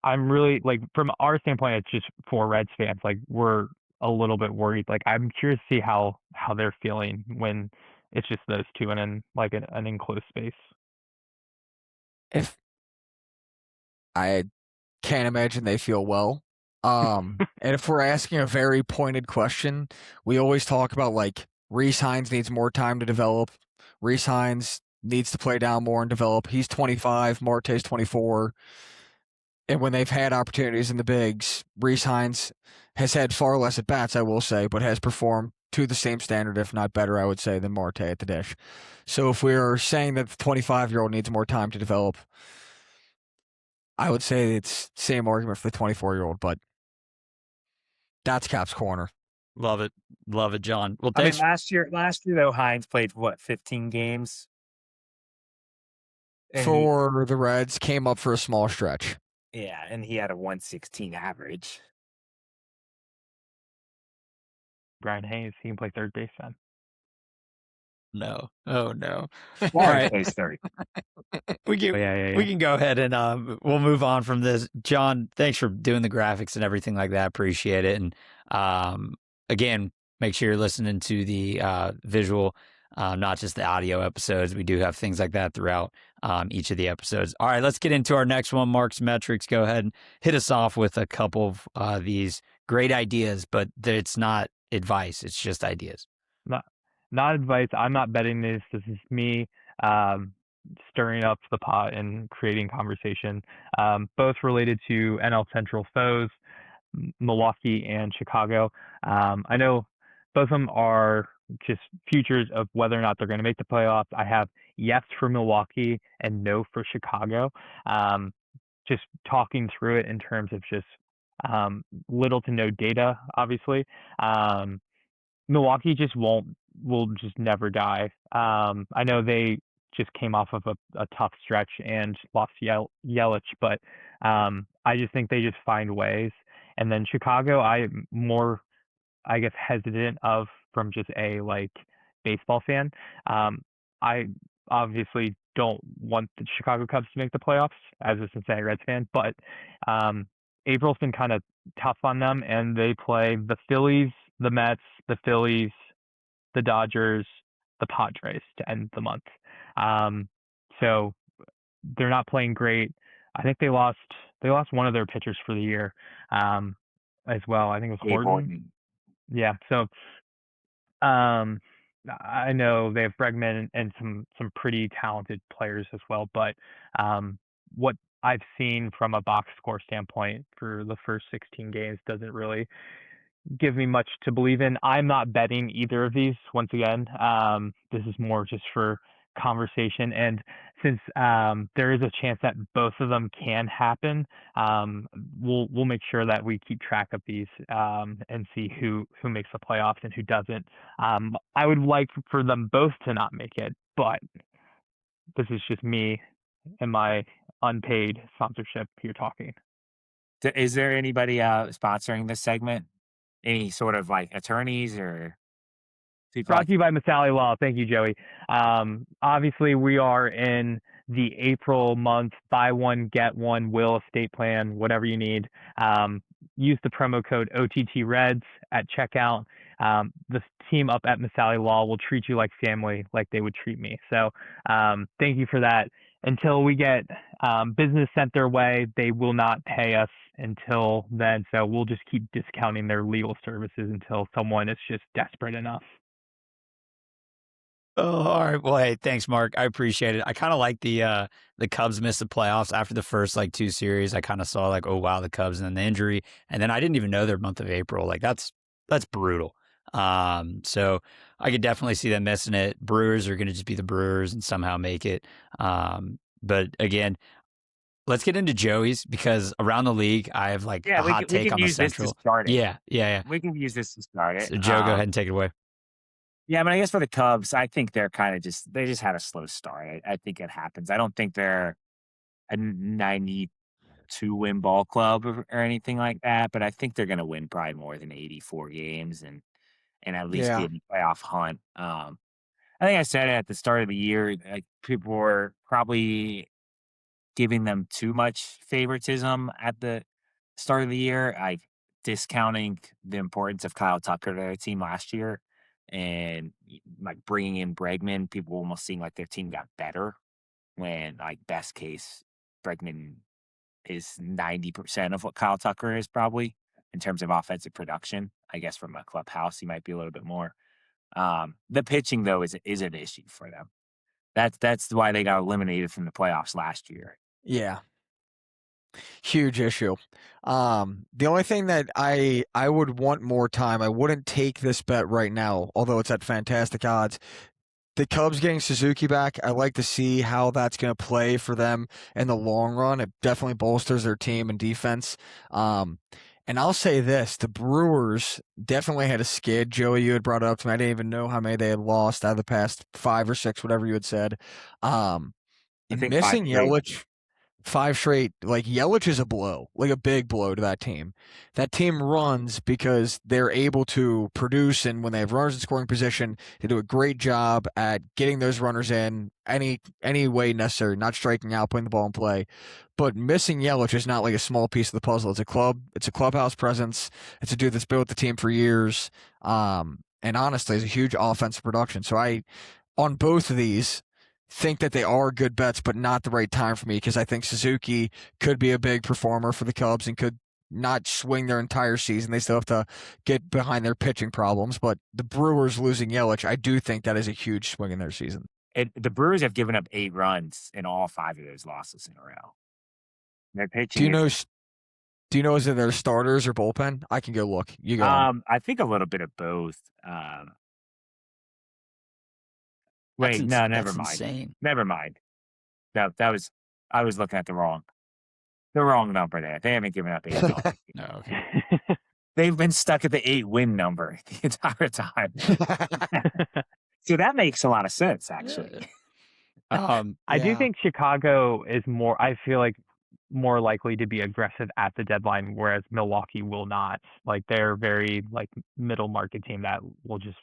Speaker 4: I'm really like from our standpoint, it's just for Reds fans. Like we're a little bit worried. Like I'm curious to see how they're feeling when it's just those two and in like an enclosed space.
Speaker 2: If I can't imagine they feel well. And if we're asking a very pointed question, we always talk about like Reese Hines needs more time to develop. Reese Hines needs to play down more and develop. He's 25, Marte's 24. And when they've had opportunities in the bigs, Reese Hines has had far less at bats, I will say, but has performed to the same standard, if not better, I would say, than Marte at the dish. So if we're saying that the 25-year-old needs more time to develop, I would say it's same argument for the 24-year-old, but that's Cap's corner.
Speaker 1: Love it, John. Well,
Speaker 3: I mean,
Speaker 1: thanks.
Speaker 3: last year though, Hines played what, 15 games? And
Speaker 2: For the Reds, came up for a small stretch.
Speaker 3: and he had a 116 average.
Speaker 4: Brian Hayes, he can play third base then.
Speaker 1: No. Oh no.
Speaker 3: All
Speaker 1: right.
Speaker 3: plays 30.
Speaker 1: We can go ahead and we'll move on from this. John, thanks for doing the graphics and everything like that. Appreciate it. And again, make sure you're listening to the visual, not just the audio episodes. We do have things like that throughout each of the episodes. All right, let's get into our next one. Mark's Metrics. Go ahead and hit us off with a couple of these great ideas, but it's not advice. It's just ideas.
Speaker 4: Not advice. I'm not betting this. This is me stirring up the pot and creating conversation, both related to NL Central foes, Milwaukee and Chicago. I know both of them are just futures of whether or not they're going to make the playoffs. I have yes for Milwaukee and no for Chicago. Just talking through it in terms of just little to no data, obviously. Milwaukee will just never die. I know they just came off of a tough stretch and lost Yelich, but I just think they just find ways. And then Chicago, I'm more, I guess, hesitant of from just a like baseball fan. I obviously don't want the Chicago Cubs to make the playoffs as a Cincinnati Reds fan, but April's been kind of tough on them, and they play the Phillies, the Mets, the Phillies, the Dodgers, the Padres to end the month. So they're not playing great. I think they lost one of their pitchers for the year as well. I think it was Horton. Yeah. So I know they have Bregman and some pretty talented players as well, but what I've seen from a box score standpoint for the first 16 games doesn't really give me much to believe in. I'm not betting either of these. Once again, this is more just for conversation, and since there is a chance that both of them can happen, we'll make sure that we keep track of these and see who makes the playoffs and who doesn't. I would like for them both to not make it, but this is just me and my unpaid sponsorship here talking.
Speaker 3: Is there anybody sponsoring this segment? Any sort of like attorneys or people?
Speaker 4: Brought to you by Masali Law. Thank you, Joey. Obviously, we are in the April month, buy one, get one, will estate plan, whatever you need. Use the promo code OTT Reds at checkout. The team up at Masali Law will treat you like family, like they would treat me. So thank you for that. Until we get business sent their way, they will not pay us until then. So we'll just keep discounting their legal services until someone is just desperate enough.
Speaker 1: Oh, all right. Well, hey, thanks, Mark. I appreciate it. I kind of like the Cubs missed the playoffs after the first like two series. I kind of saw like, oh wow, the Cubs and then the injury, and then I didn't even know their month of April. Like that's brutal. So I could definitely see them missing it. Brewers are going to just be the Brewers and somehow make it. But again, let's get into Joey's because around the league, I have like a hot take on the Central. Yeah.
Speaker 3: We can use this to start it.
Speaker 1: So Joe, go ahead and take it away.
Speaker 3: Yeah, but I guess for the Cubs, I think they're kind of they just had a slow start. I think it happens. I don't think they're a 92 win ball club or anything like that, but I think they're going to win probably more than 84 games and at least be in the playoff hunt. I think I said it at the start of the year, like people were probably giving them too much favoritism at the start of the year, like discounting the importance of Kyle Tucker to their team last year. and like bringing in Bregman, people almost seeing like their team got better when like best case Bregman is 90% of what Kyle Tucker is probably in terms of offensive production. I guess from a clubhouse, he might be a little bit more. The pitching though is an issue for them. That's why they got eliminated from the playoffs last year.
Speaker 2: Yeah. Huge issue. The only thing that I would want more time, I wouldn't take this bet right now, although it's at fantastic odds. The Cubs getting Suzuki back, I like to see how that's going to play for them in the long run. It definitely bolsters their team and defense. And I'll say this, the Brewers definitely had a skid. Joey, you had brought it up to me. I didn't even know how many they had lost out of the past 5 or 6, whatever you had said.
Speaker 3: I think
Speaker 2: Missing
Speaker 3: 5 straight.
Speaker 2: Yelich, 5 straight, like Yelich is a blow, like a big blow to that team. That team runs because they're able to produce, and when they have runners in scoring position, they do a great job at getting those runners in any way necessary, not striking out, putting the ball in play. But missing Yelich is not like a small piece of the puzzle. It's a clubhouse presence. It's a dude that's been with the team for years. And honestly, it's a huge offensive production. So on both of these, think that they are good bets, but not the right time for me because I think Suzuki could be a big performer for the Cubs and could not swing their entire season. They still have to get behind their pitching problems, but the Brewers losing Yelich, I do think that is a huge swing in their season.
Speaker 3: The Brewers have given up 8 runs in all 5 of those losses in a row. Their pitching.
Speaker 2: Do you know is it their starters or bullpen? I can go look. You go.
Speaker 3: I think a little bit of both. Wait, no, never mind.
Speaker 1: Insane.
Speaker 3: Never mind. That was I was looking at the wrong number there. They haven't given up 8 runs.
Speaker 1: No, okay.
Speaker 3: They've been stuck at the 8-win number the entire time. So that makes a lot of sense, actually.
Speaker 4: I do think Chicago is more, I feel like, more likely to be aggressive at the deadline, whereas Milwaukee will not. Like, they're very, like, middle market team that will just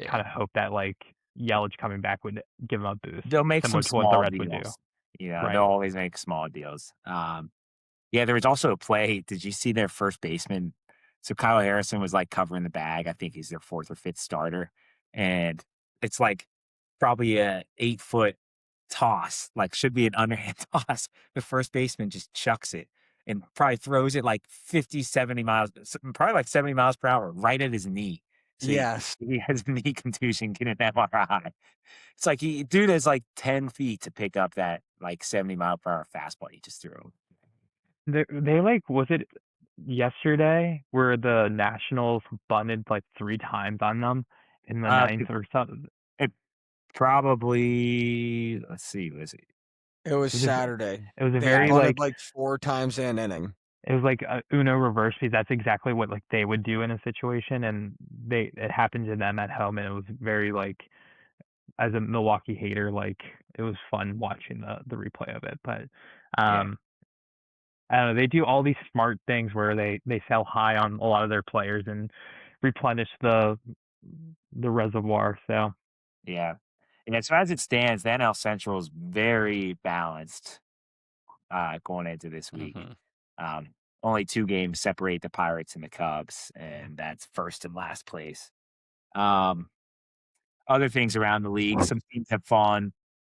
Speaker 4: kind of hope that, like, Yelich coming back would give them a boost.
Speaker 3: They'll make some small deals.
Speaker 4: Would do.
Speaker 3: You know, they'll always make small deals. Yeah, there was also a play. Did you see their first baseman? So Kyle Harrison was like covering the bag. I think he's their 4th or 5th starter. And it's like probably a 8-foot toss, like should be an underhand toss. The first baseman just chucks it and probably throws it like 50, 70 miles, probably like 70 miles per hour right at his knee. So
Speaker 2: yes.
Speaker 3: He has a knee contusion, get an MRI. It's like dude has like 10 feet to pick up that like 70 mile per hour fastball he just threw.
Speaker 4: They like, was it yesterday where the Nationals bunted like 3 times on them in the 9th or something?
Speaker 3: It probably, let's see, was it?
Speaker 2: It was Saturday.
Speaker 4: It was a
Speaker 2: they
Speaker 4: very
Speaker 2: like 4 times in an inning.
Speaker 4: It was like a Uno reverse because that's exactly what like they would do in a situation, and it happened to them at home, and it was very like, as a Milwaukee hater, like it was fun watching the replay of it. But I don't know, they do all these smart things where they sell high on a lot of their players and replenish the reservoir. So
Speaker 3: yeah. And so as it stands, the NL Central is very balanced going into this week. Only 2 games separate the Pirates and the Cubs, and that's first and last place. Other things around the league, some teams have fallen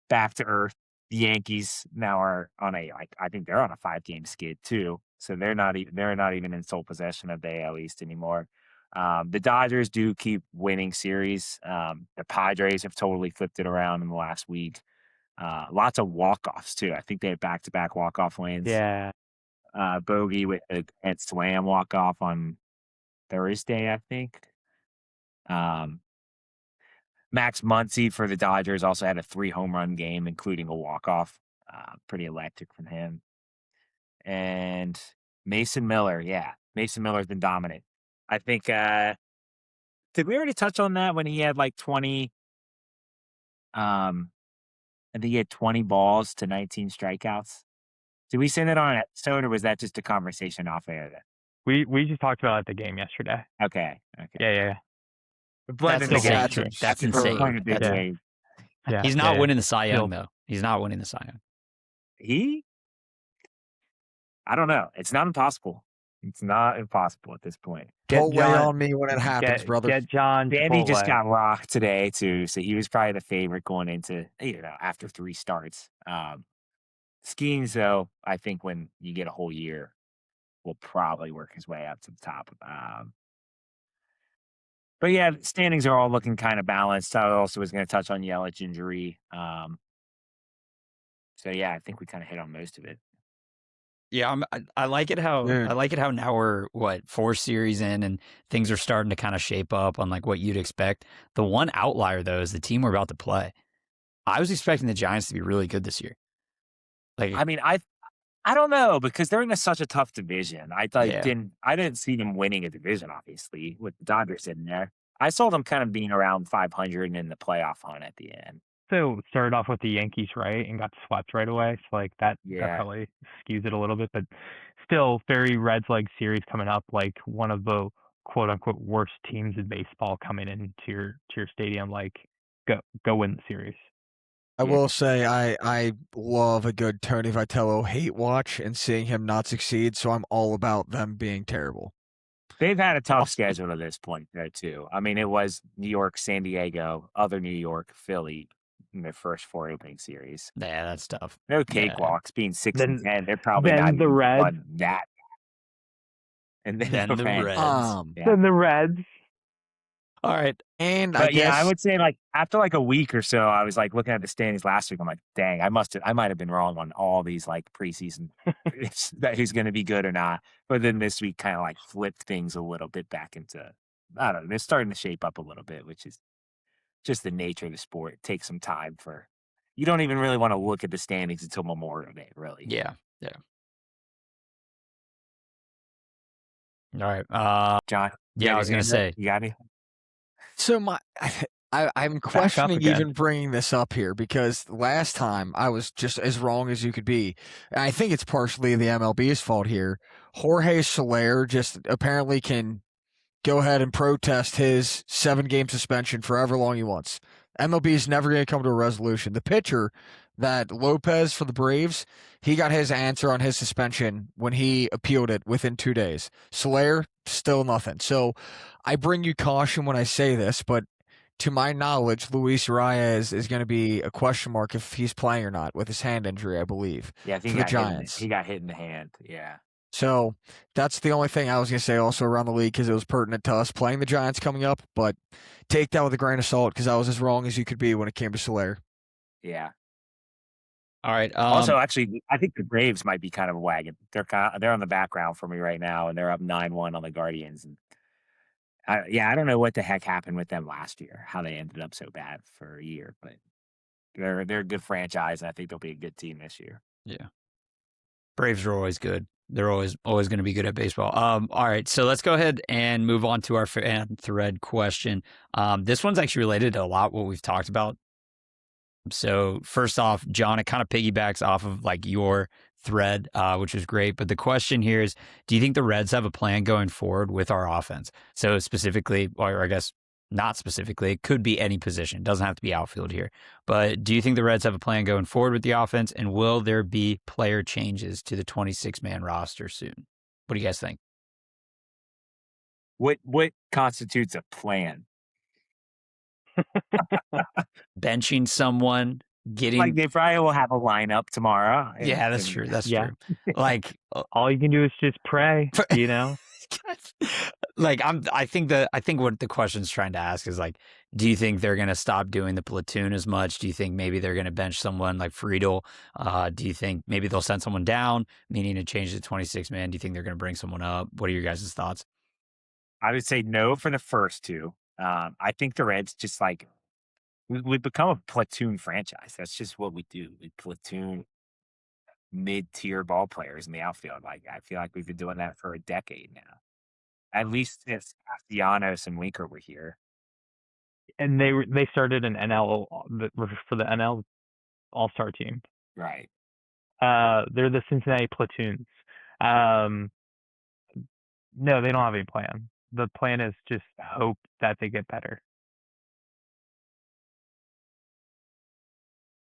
Speaker 3: back to earth. The Yankees now are on I think they're on a 5-game skid too, so they're not even in sole possession of the AL East anymore. The Dodgers do keep winning series. The Padres have totally flipped it around in the last week. Lots of walk-offs too. I think they have back-to-back walk-off wins.
Speaker 4: Yeah.
Speaker 3: Bogey with a Grand Slam walk-off on Thursday, I think. Max Muncy for the Dodgers also had a 3 home run game, including a walk-off. Pretty electric from him. And Mason Miller, Mason Miller's been dominant. I think, did we already touch on that when he had like 20? I think he had 20 balls to 19 strikeouts. Did we send it on an episode, or was that just a conversation off air?
Speaker 4: We just talked about it at the game yesterday.
Speaker 3: Okay.
Speaker 4: Yeah.
Speaker 1: That's insane.
Speaker 4: Yeah.
Speaker 1: He's not winning the Cy Young, though. He's not winning the Cy Young.
Speaker 3: I don't know. It's not impossible. It's not impossible at this point.
Speaker 2: Don't weigh on me when it happens, brother.
Speaker 4: Get John
Speaker 3: Danny just
Speaker 4: Chipotle.
Speaker 3: got rocked today too, so he was probably the favorite going into after 3 starts. Schemes though, I think when you get a whole year, will probably work his way up to the top. But yeah, the standings are all looking kind of balanced. I also was going to touch on Yelich injury. So yeah, I think we kind of hit on most of it.
Speaker 1: Yeah, I like it how
Speaker 2: Dude.
Speaker 1: I like it how now we're 4 series in and things are starting to kind of shape up on like what you'd expect. The one outlier though is the team we're about to play. I was expecting the Giants to be really good this year. Like,
Speaker 3: I mean, I don't know because they're in such a tough division. I
Speaker 1: Yeah.
Speaker 3: didn't see them winning a division, obviously, with the Dodgers in there. I saw them kind of being around 500 and in the playoff hunt at the end.
Speaker 4: So started off with the Yankees, right, and got swept right away. So like that
Speaker 3: Yeah.
Speaker 4: probably skews it a little bit, but still very Reds-like series coming up. Like one of the quote unquote worst teams in baseball coming into your stadium. Like go win the series.
Speaker 2: I
Speaker 3: Yeah.
Speaker 2: will say I love a good Tony Vitello hate watch and seeing him not succeed, so I'm all about them being terrible.
Speaker 3: They've had a tough schedule to this point, though, too. I mean, it was New York, San Diego, other New York, Philly in their first 4 opening series.
Speaker 1: yeah, that's tough.
Speaker 3: No
Speaker 1: Yeah.
Speaker 3: cakewalks, being 6
Speaker 4: Then-
Speaker 3: and 10. They're probably
Speaker 4: then
Speaker 3: not
Speaker 4: the
Speaker 3: even
Speaker 4: Reds-
Speaker 3: won that. And then
Speaker 1: Then the Reds.
Speaker 3: Yeah.
Speaker 4: Then the Reds.
Speaker 1: All right.
Speaker 2: And
Speaker 3: But
Speaker 2: I guess
Speaker 3: yeah, I would say like after like a week or so, I was like looking at the standings last week. I'm like, dang, I might have been wrong on all these like preseason that who's going to be good or not. But then this week kind of like flipped things a little bit back into, I don't know, they're starting to shape up a little bit, which is just the nature of the sport. It takes some time you don't even really want to look at the standings until Memorial Day, really.
Speaker 1: Yeah. All right.
Speaker 3: John?
Speaker 1: Yeah, I was gonna say.
Speaker 3: You got any?
Speaker 2: so I'm
Speaker 4: up
Speaker 2: questioning
Speaker 4: again.
Speaker 2: even bringing this up here because last time I was just as wrong as you could be. And I think it's partially the MLB's fault here. Jorge Soler just apparently can go ahead and protest his 7-game suspension for however long he wants. MLB is never going to come to a resolution. The pitcher, that Lopez for the Braves, he got his answer on his suspension when he appealed it within 2 days. Soler, still nothing. So I bring you caution when I say this, but to my knowledge, Luis Arias is going to be a question mark if he's playing or not with his hand injury, I believe.
Speaker 3: Yeah, I think
Speaker 2: For the Giants.
Speaker 3: he got hit in the hand. Yeah.
Speaker 2: So that's the only thing I was going to say also around the league because it was pertinent to us playing the Giants coming up. But take that with a grain of salt because I was as wrong as you could be when it came to Soler.
Speaker 3: Yeah.
Speaker 1: All right.
Speaker 3: Also, actually, I think the Braves might be kind of a wagon. They're on the background for me right now, and they're up 9-1 on the Guardians. And I don't know what the heck happened with them last year, how they ended up so bad for a year, but they're a good franchise, and I think they'll be a good team this year.
Speaker 1: Yeah. Braves are always good. They're always going to be good at baseball. All right, so let's go ahead and move on to our fan thread question. This one's actually related to a lot what we've talked about. So first off, John, it kind of piggybacks off of like your thread, which is great. But the question here is, do you think the Reds have a plan going forward with our offense? So specifically, or I guess not specifically, it could be any position. It doesn't have to be outfield here. But do you think the Reds have a plan going forward with the offense? And will there be player changes to the 26-man roster soon? What do you guys think?
Speaker 3: What constitutes a plan?
Speaker 1: Benching someone, getting
Speaker 3: Like they probably will have a lineup tomorrow.
Speaker 1: yeah, that's true. That's
Speaker 4: Yeah.
Speaker 1: true. Like
Speaker 4: All you can do is just pray, you know?
Speaker 1: like I think what the question's trying to ask is like, do you think they're gonna stop doing the platoon as much? Do you think maybe they're gonna bench someone like Friedel? Do you think maybe they'll send someone down, meaning to change the 26-man? Do you think they're gonna bring someone up? What are your guys' thoughts?
Speaker 3: I would say no for the first two. I think the Reds just like we've become a platoon franchise. That's just what we do. We platoon mid-tier ball players in the outfield. Like I feel like we've been doing that for a decade now. At least since Castellanos and Winker were here.
Speaker 4: And they started an NL for the NL All-Star team.
Speaker 3: Right.
Speaker 4: They're the Cincinnati Platoons. No, they don't have any plan. The plan is just hope that they get better.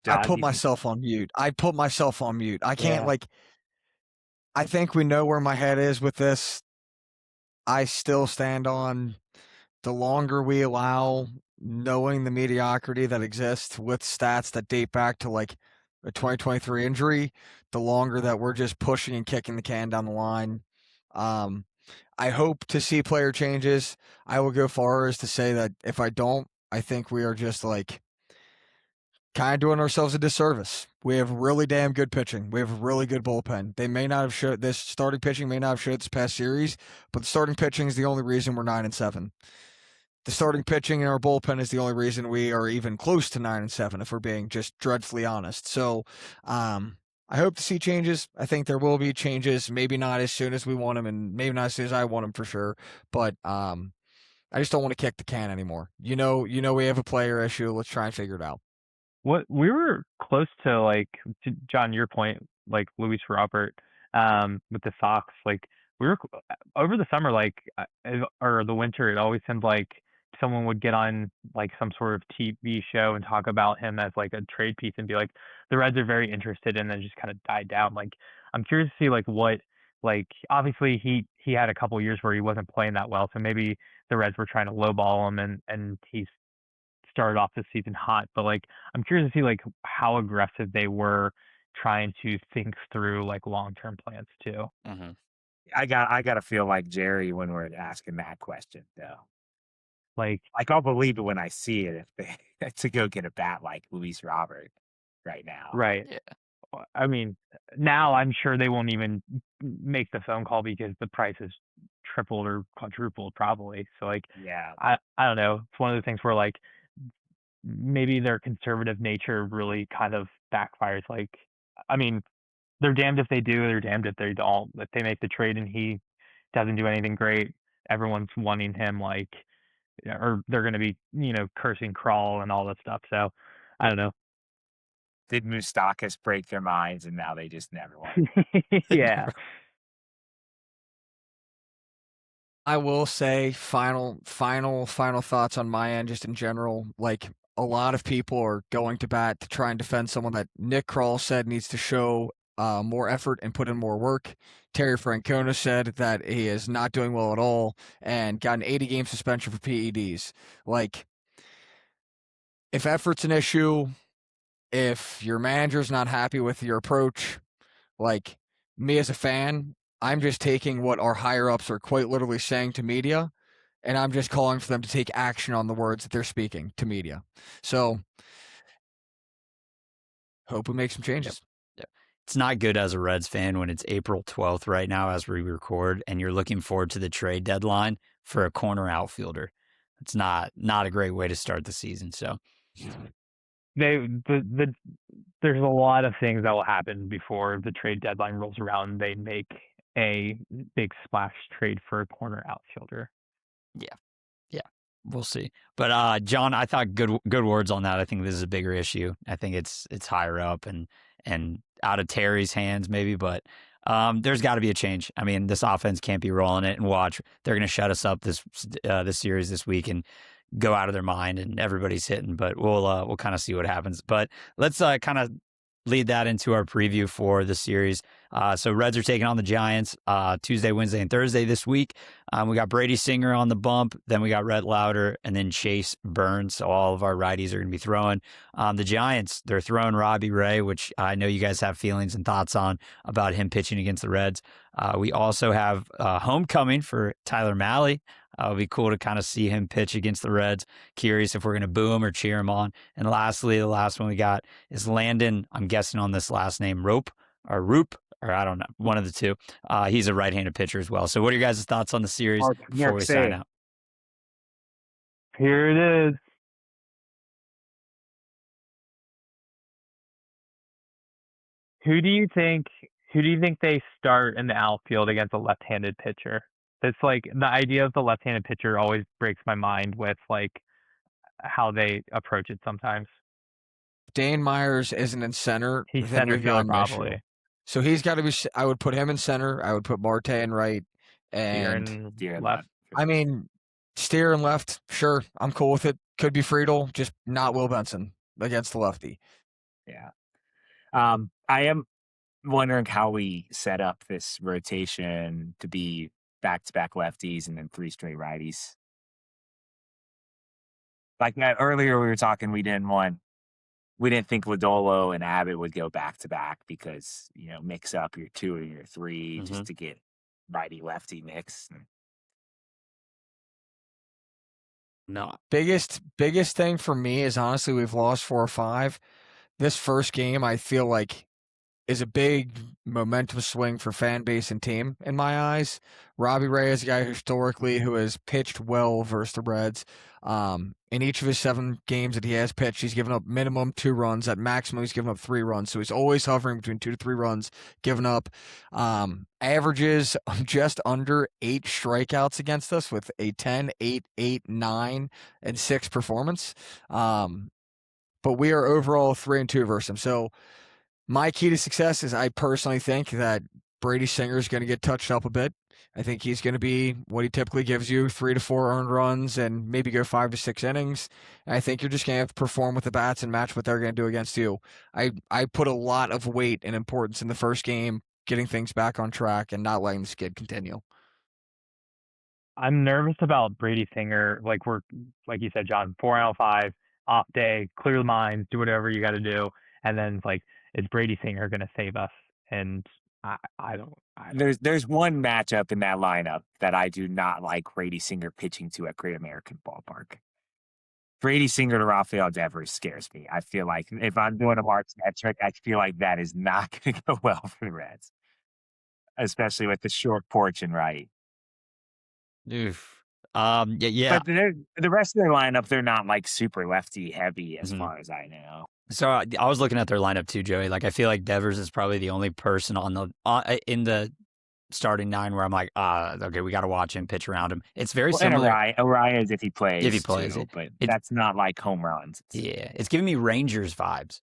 Speaker 2: I
Speaker 3: John,
Speaker 2: put myself on mute. I can't
Speaker 4: Yeah.
Speaker 2: like I think we know where my head is with this. I still stand on the longer we allow knowing the mediocrity that exists with stats that date back to like a 2023 injury, the longer that we're just pushing and kicking the can down the line. I hope to see player changes. I will go far as to say that if I don't, I think we are just like kind of doing ourselves a disservice. We have really damn good pitching. We have a really good bullpen. They may not have showed this starting pitching may not have showed this past series, but the starting pitching is the only reason we're 9-7. The starting pitching in our bullpen is the only reason we are even close to 9-7, if we're being just dreadfully honest. So, I hope to see changes. I think there will be changes. Maybe not as soon as we want them, and maybe not as soon as I want them for sure. But I just don't want to kick the can anymore. You know, we have a player issue. Let's try and figure it out.
Speaker 4: What we were close to, like, to John, your point, like Luis Robert, with the Sox, like we were over the summer, like or the winter, it always seemed like someone would get on like some sort of TV show and talk about him as like a trade piece and be like, the Reds are very interested, and then just kind of died down. Like, I'm curious to see like what, like, obviously he had a couple years where he wasn't playing that well, so maybe the Reds were trying to lowball him, and he's started off the season hot, but like I'm curious to see like how aggressive they were trying to think through like long-term plans too.
Speaker 1: Mm-hmm.
Speaker 3: I got to feel like Jerry when we're asking that question, though.
Speaker 4: Like
Speaker 3: I'll believe it when I see it if they to go get a bat like Luis Robert right now.
Speaker 4: right.
Speaker 1: Yeah.
Speaker 4: I mean, now I'm sure they won't even make the phone call because the price is tripled or quadrupled probably. So like
Speaker 3: Yeah.
Speaker 4: I don't know. It's one of the things where like maybe their conservative nature really kind of backfires. Like, I mean, they're damned if they do, they're damned if they don't. If they make the trade and he doesn't do anything great, everyone's wanting him, like, or they're going to be, cursing Crawl and all that stuff. So I don't know.
Speaker 3: Did Moustakas break their minds and now they just never want
Speaker 4: Yeah.
Speaker 2: I will say final thoughts on my end, just in general. Like, a lot of people are going to bat to try and defend someone that Nick Kroll said needs to show more effort and put in more work. Terry Francona said that he is not doing well at all and got an 80-game suspension for PEDs. Like, if effort's an issue, if your manager's not happy with your approach, like, me as a fan, I'm just taking what our higher ups are quite literally saying to media, and I'm just calling for them to take action on the words that they're speaking to media. So, hope we make some changes.
Speaker 1: Yep. It's not good as a Reds fan when it's April 12th right now as we record, and you're looking forward to the trade deadline for a corner outfielder. It's not a great way to start the season. So
Speaker 4: There's a lot of things that will happen before the trade deadline rolls around. They make a big splash trade for a corner outfielder.
Speaker 1: yeah, we'll see. But John, I thought good words on that. I think this is a bigger issue. I think it's higher up and out of Terry's hands maybe, but there's got to be a change. I mean, this offense can't be rolling it, and watch, they're going to shut us up this series this week and go out of their mind, and everybody's hitting. But we'll kind of see what happens. But let's kind of lead that into our preview for the series. So Reds are taking on the Giants Tuesday, Wednesday, and Thursday this week. We got Brady Singer on the bump. Then we got Rhett Lauder and then Chase Burns. So all of our righties are going to be throwing. The Giants, they're throwing Robbie Ray, which I know you guys have feelings and thoughts on about him pitching against the Reds. We also have homecoming for Tyler Mahle. It'll be cool to kind of see him pitch against the Reds. Curious if we're going to boo him or cheer him on. And lastly, the last one we got is Landon, I'm guessing on this last name, Roop, or I don't know, one of the two. He's a right-handed pitcher as well. So what are your guys' thoughts on the series before we sign out?
Speaker 4: Here it is. Who do you think they start in the outfield against a left-handed pitcher? It's like the idea of the left-handed pitcher always breaks my mind with like how they approach it sometimes.
Speaker 2: Dane Myers isn't in center.
Speaker 4: He's
Speaker 2: then
Speaker 4: center
Speaker 2: we've got
Speaker 4: fielder
Speaker 2: an issue.
Speaker 4: probably.
Speaker 2: So he's got to be. I would put him in center. I would put Marte in right, and
Speaker 3: Steer in
Speaker 4: left.
Speaker 2: I mean, Steer in left. Sure, I'm cool with it. Could be Friedel, just not Will Benson against the lefty.
Speaker 3: Yeah. I am wondering how we set up this rotation to be back-to-back lefties and then 3 straight righties. Like earlier, we were talking. We didn't think Lodolo and Abbott would go back-to-back because mix up your 2 or your 3 just to get righty-lefty mix.
Speaker 1: No.
Speaker 2: Biggest thing for me is honestly we've lost 4 or 5. This first game I feel like is a big momentum swing for fan base and team in my eyes. Robbie Ray is a guy historically who has pitched well versus the Reds. In each of his 7 games that he has pitched, he's given up minimum 2 runs. At maximum, he's given up 3 runs. So he's always hovering between 2 to 3 runs given up. Averages just under 8 strikeouts against us with a 10, 8, 8, 9, and 6 performance. But we are overall 3-2 versus him. So my key to success is I personally think that Brady Singer is going to get touched up a bit. I think he's going to be what he typically gives you, 3 to 4 earned runs and maybe go 5 to 6 innings. And I think you're just going to have to perform with the bats and match what they're going to do against you. I put a lot of weight and importance in the first game, getting things back on track and not letting the skid continue.
Speaker 4: I'm nervous about Brady Singer. Like you said, John, 4 out of 5, off day, clear the minds, do whatever you got to do. And then is Brady Singer going to save us? And I don't.
Speaker 3: There's one matchup in that lineup that I do not like Brady Singer pitching to at Great American Ballpark. Brady Singer to Rafael Devers scares me. I feel like if I'm doing a March metric, I feel like that is not going to go well for the Reds, especially with the short porch and right.
Speaker 1: Oof. Yeah.
Speaker 3: But the rest of their lineup, they're not super lefty heavy as far as I know.
Speaker 1: So I was looking at their lineup too, Joey. I feel like Devers is probably the only person in the starting 9 where I'm like, okay, we got to watch him pitch around him. It's very similar.
Speaker 3: And Arraez if he plays.
Speaker 1: Too,
Speaker 3: but that's not like home runs.
Speaker 1: It's giving me Rangers vibes.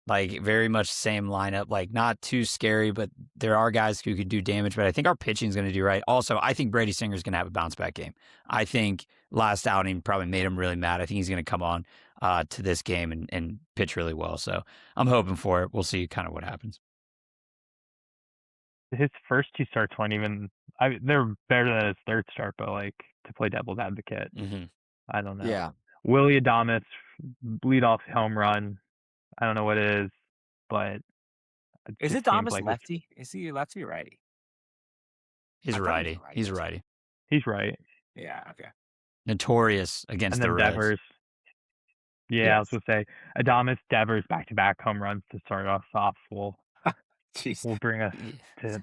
Speaker 1: Very much same lineup. Not too scary, but there are guys who could do damage. But I think our pitching is going to do right. Also, I think Brady Singer is going to have a bounce back game. I think last outing probably made him really mad. I think he's going to come on to this game and pitch really well. So I'm hoping for it. We'll see kind of what happens.
Speaker 4: His first 2 starts weren't even. They're better than his third start, but to play devil's advocate, I don't know.
Speaker 2: Yeah,
Speaker 4: Willie Adames leadoff home run. I don't know what it is, but
Speaker 3: is it Adames lefty? Is he lefty or righty?
Speaker 1: He's a righty. He's a righty.
Speaker 4: He's right.
Speaker 3: Yeah. Okay.
Speaker 1: Notorious against the Reds.
Speaker 4: Devers. Yeah, I was going to say Adames, Devers, back-to-back home runs to start us off. We'll bring us to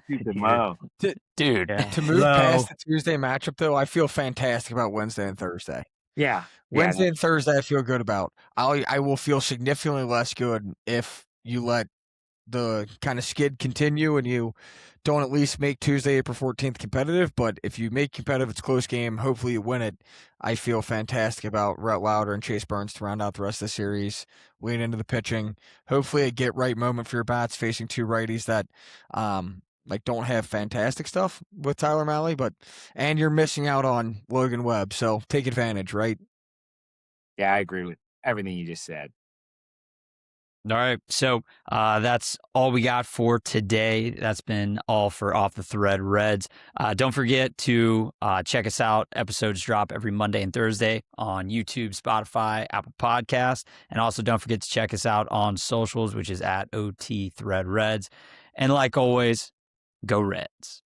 Speaker 1: Dude.
Speaker 2: Yeah. To move past the Tuesday matchup, though, I feel fantastic about Wednesday and Thursday.
Speaker 3: Yeah.
Speaker 2: Wednesday and Thursday I feel good about. I will feel significantly less good if you let the kind of skid continue and you don't at least make Tuesday, April 14th competitive. But if you make competitive, it's a close game. Hopefully you win it. I feel fantastic about Rhett Lauder and Chase Burns to round out the rest of the series. Lean into the pitching. Hopefully a get right moment for your bats facing 2 righties that don't have fantastic stuff with Tyler Mahle, and you're missing out on Logan Webb. So take advantage, right?
Speaker 3: Yeah, I agree with everything you just said.
Speaker 1: All right. So that's all we got for today. That's been all for Off the Thread Reds. Don't forget to check us out. Episodes drop every Monday and Thursday on YouTube, Spotify, Apple Podcasts. And also don't forget to check us out on socials, which is at OT Thread Reds. And like always, go Reds.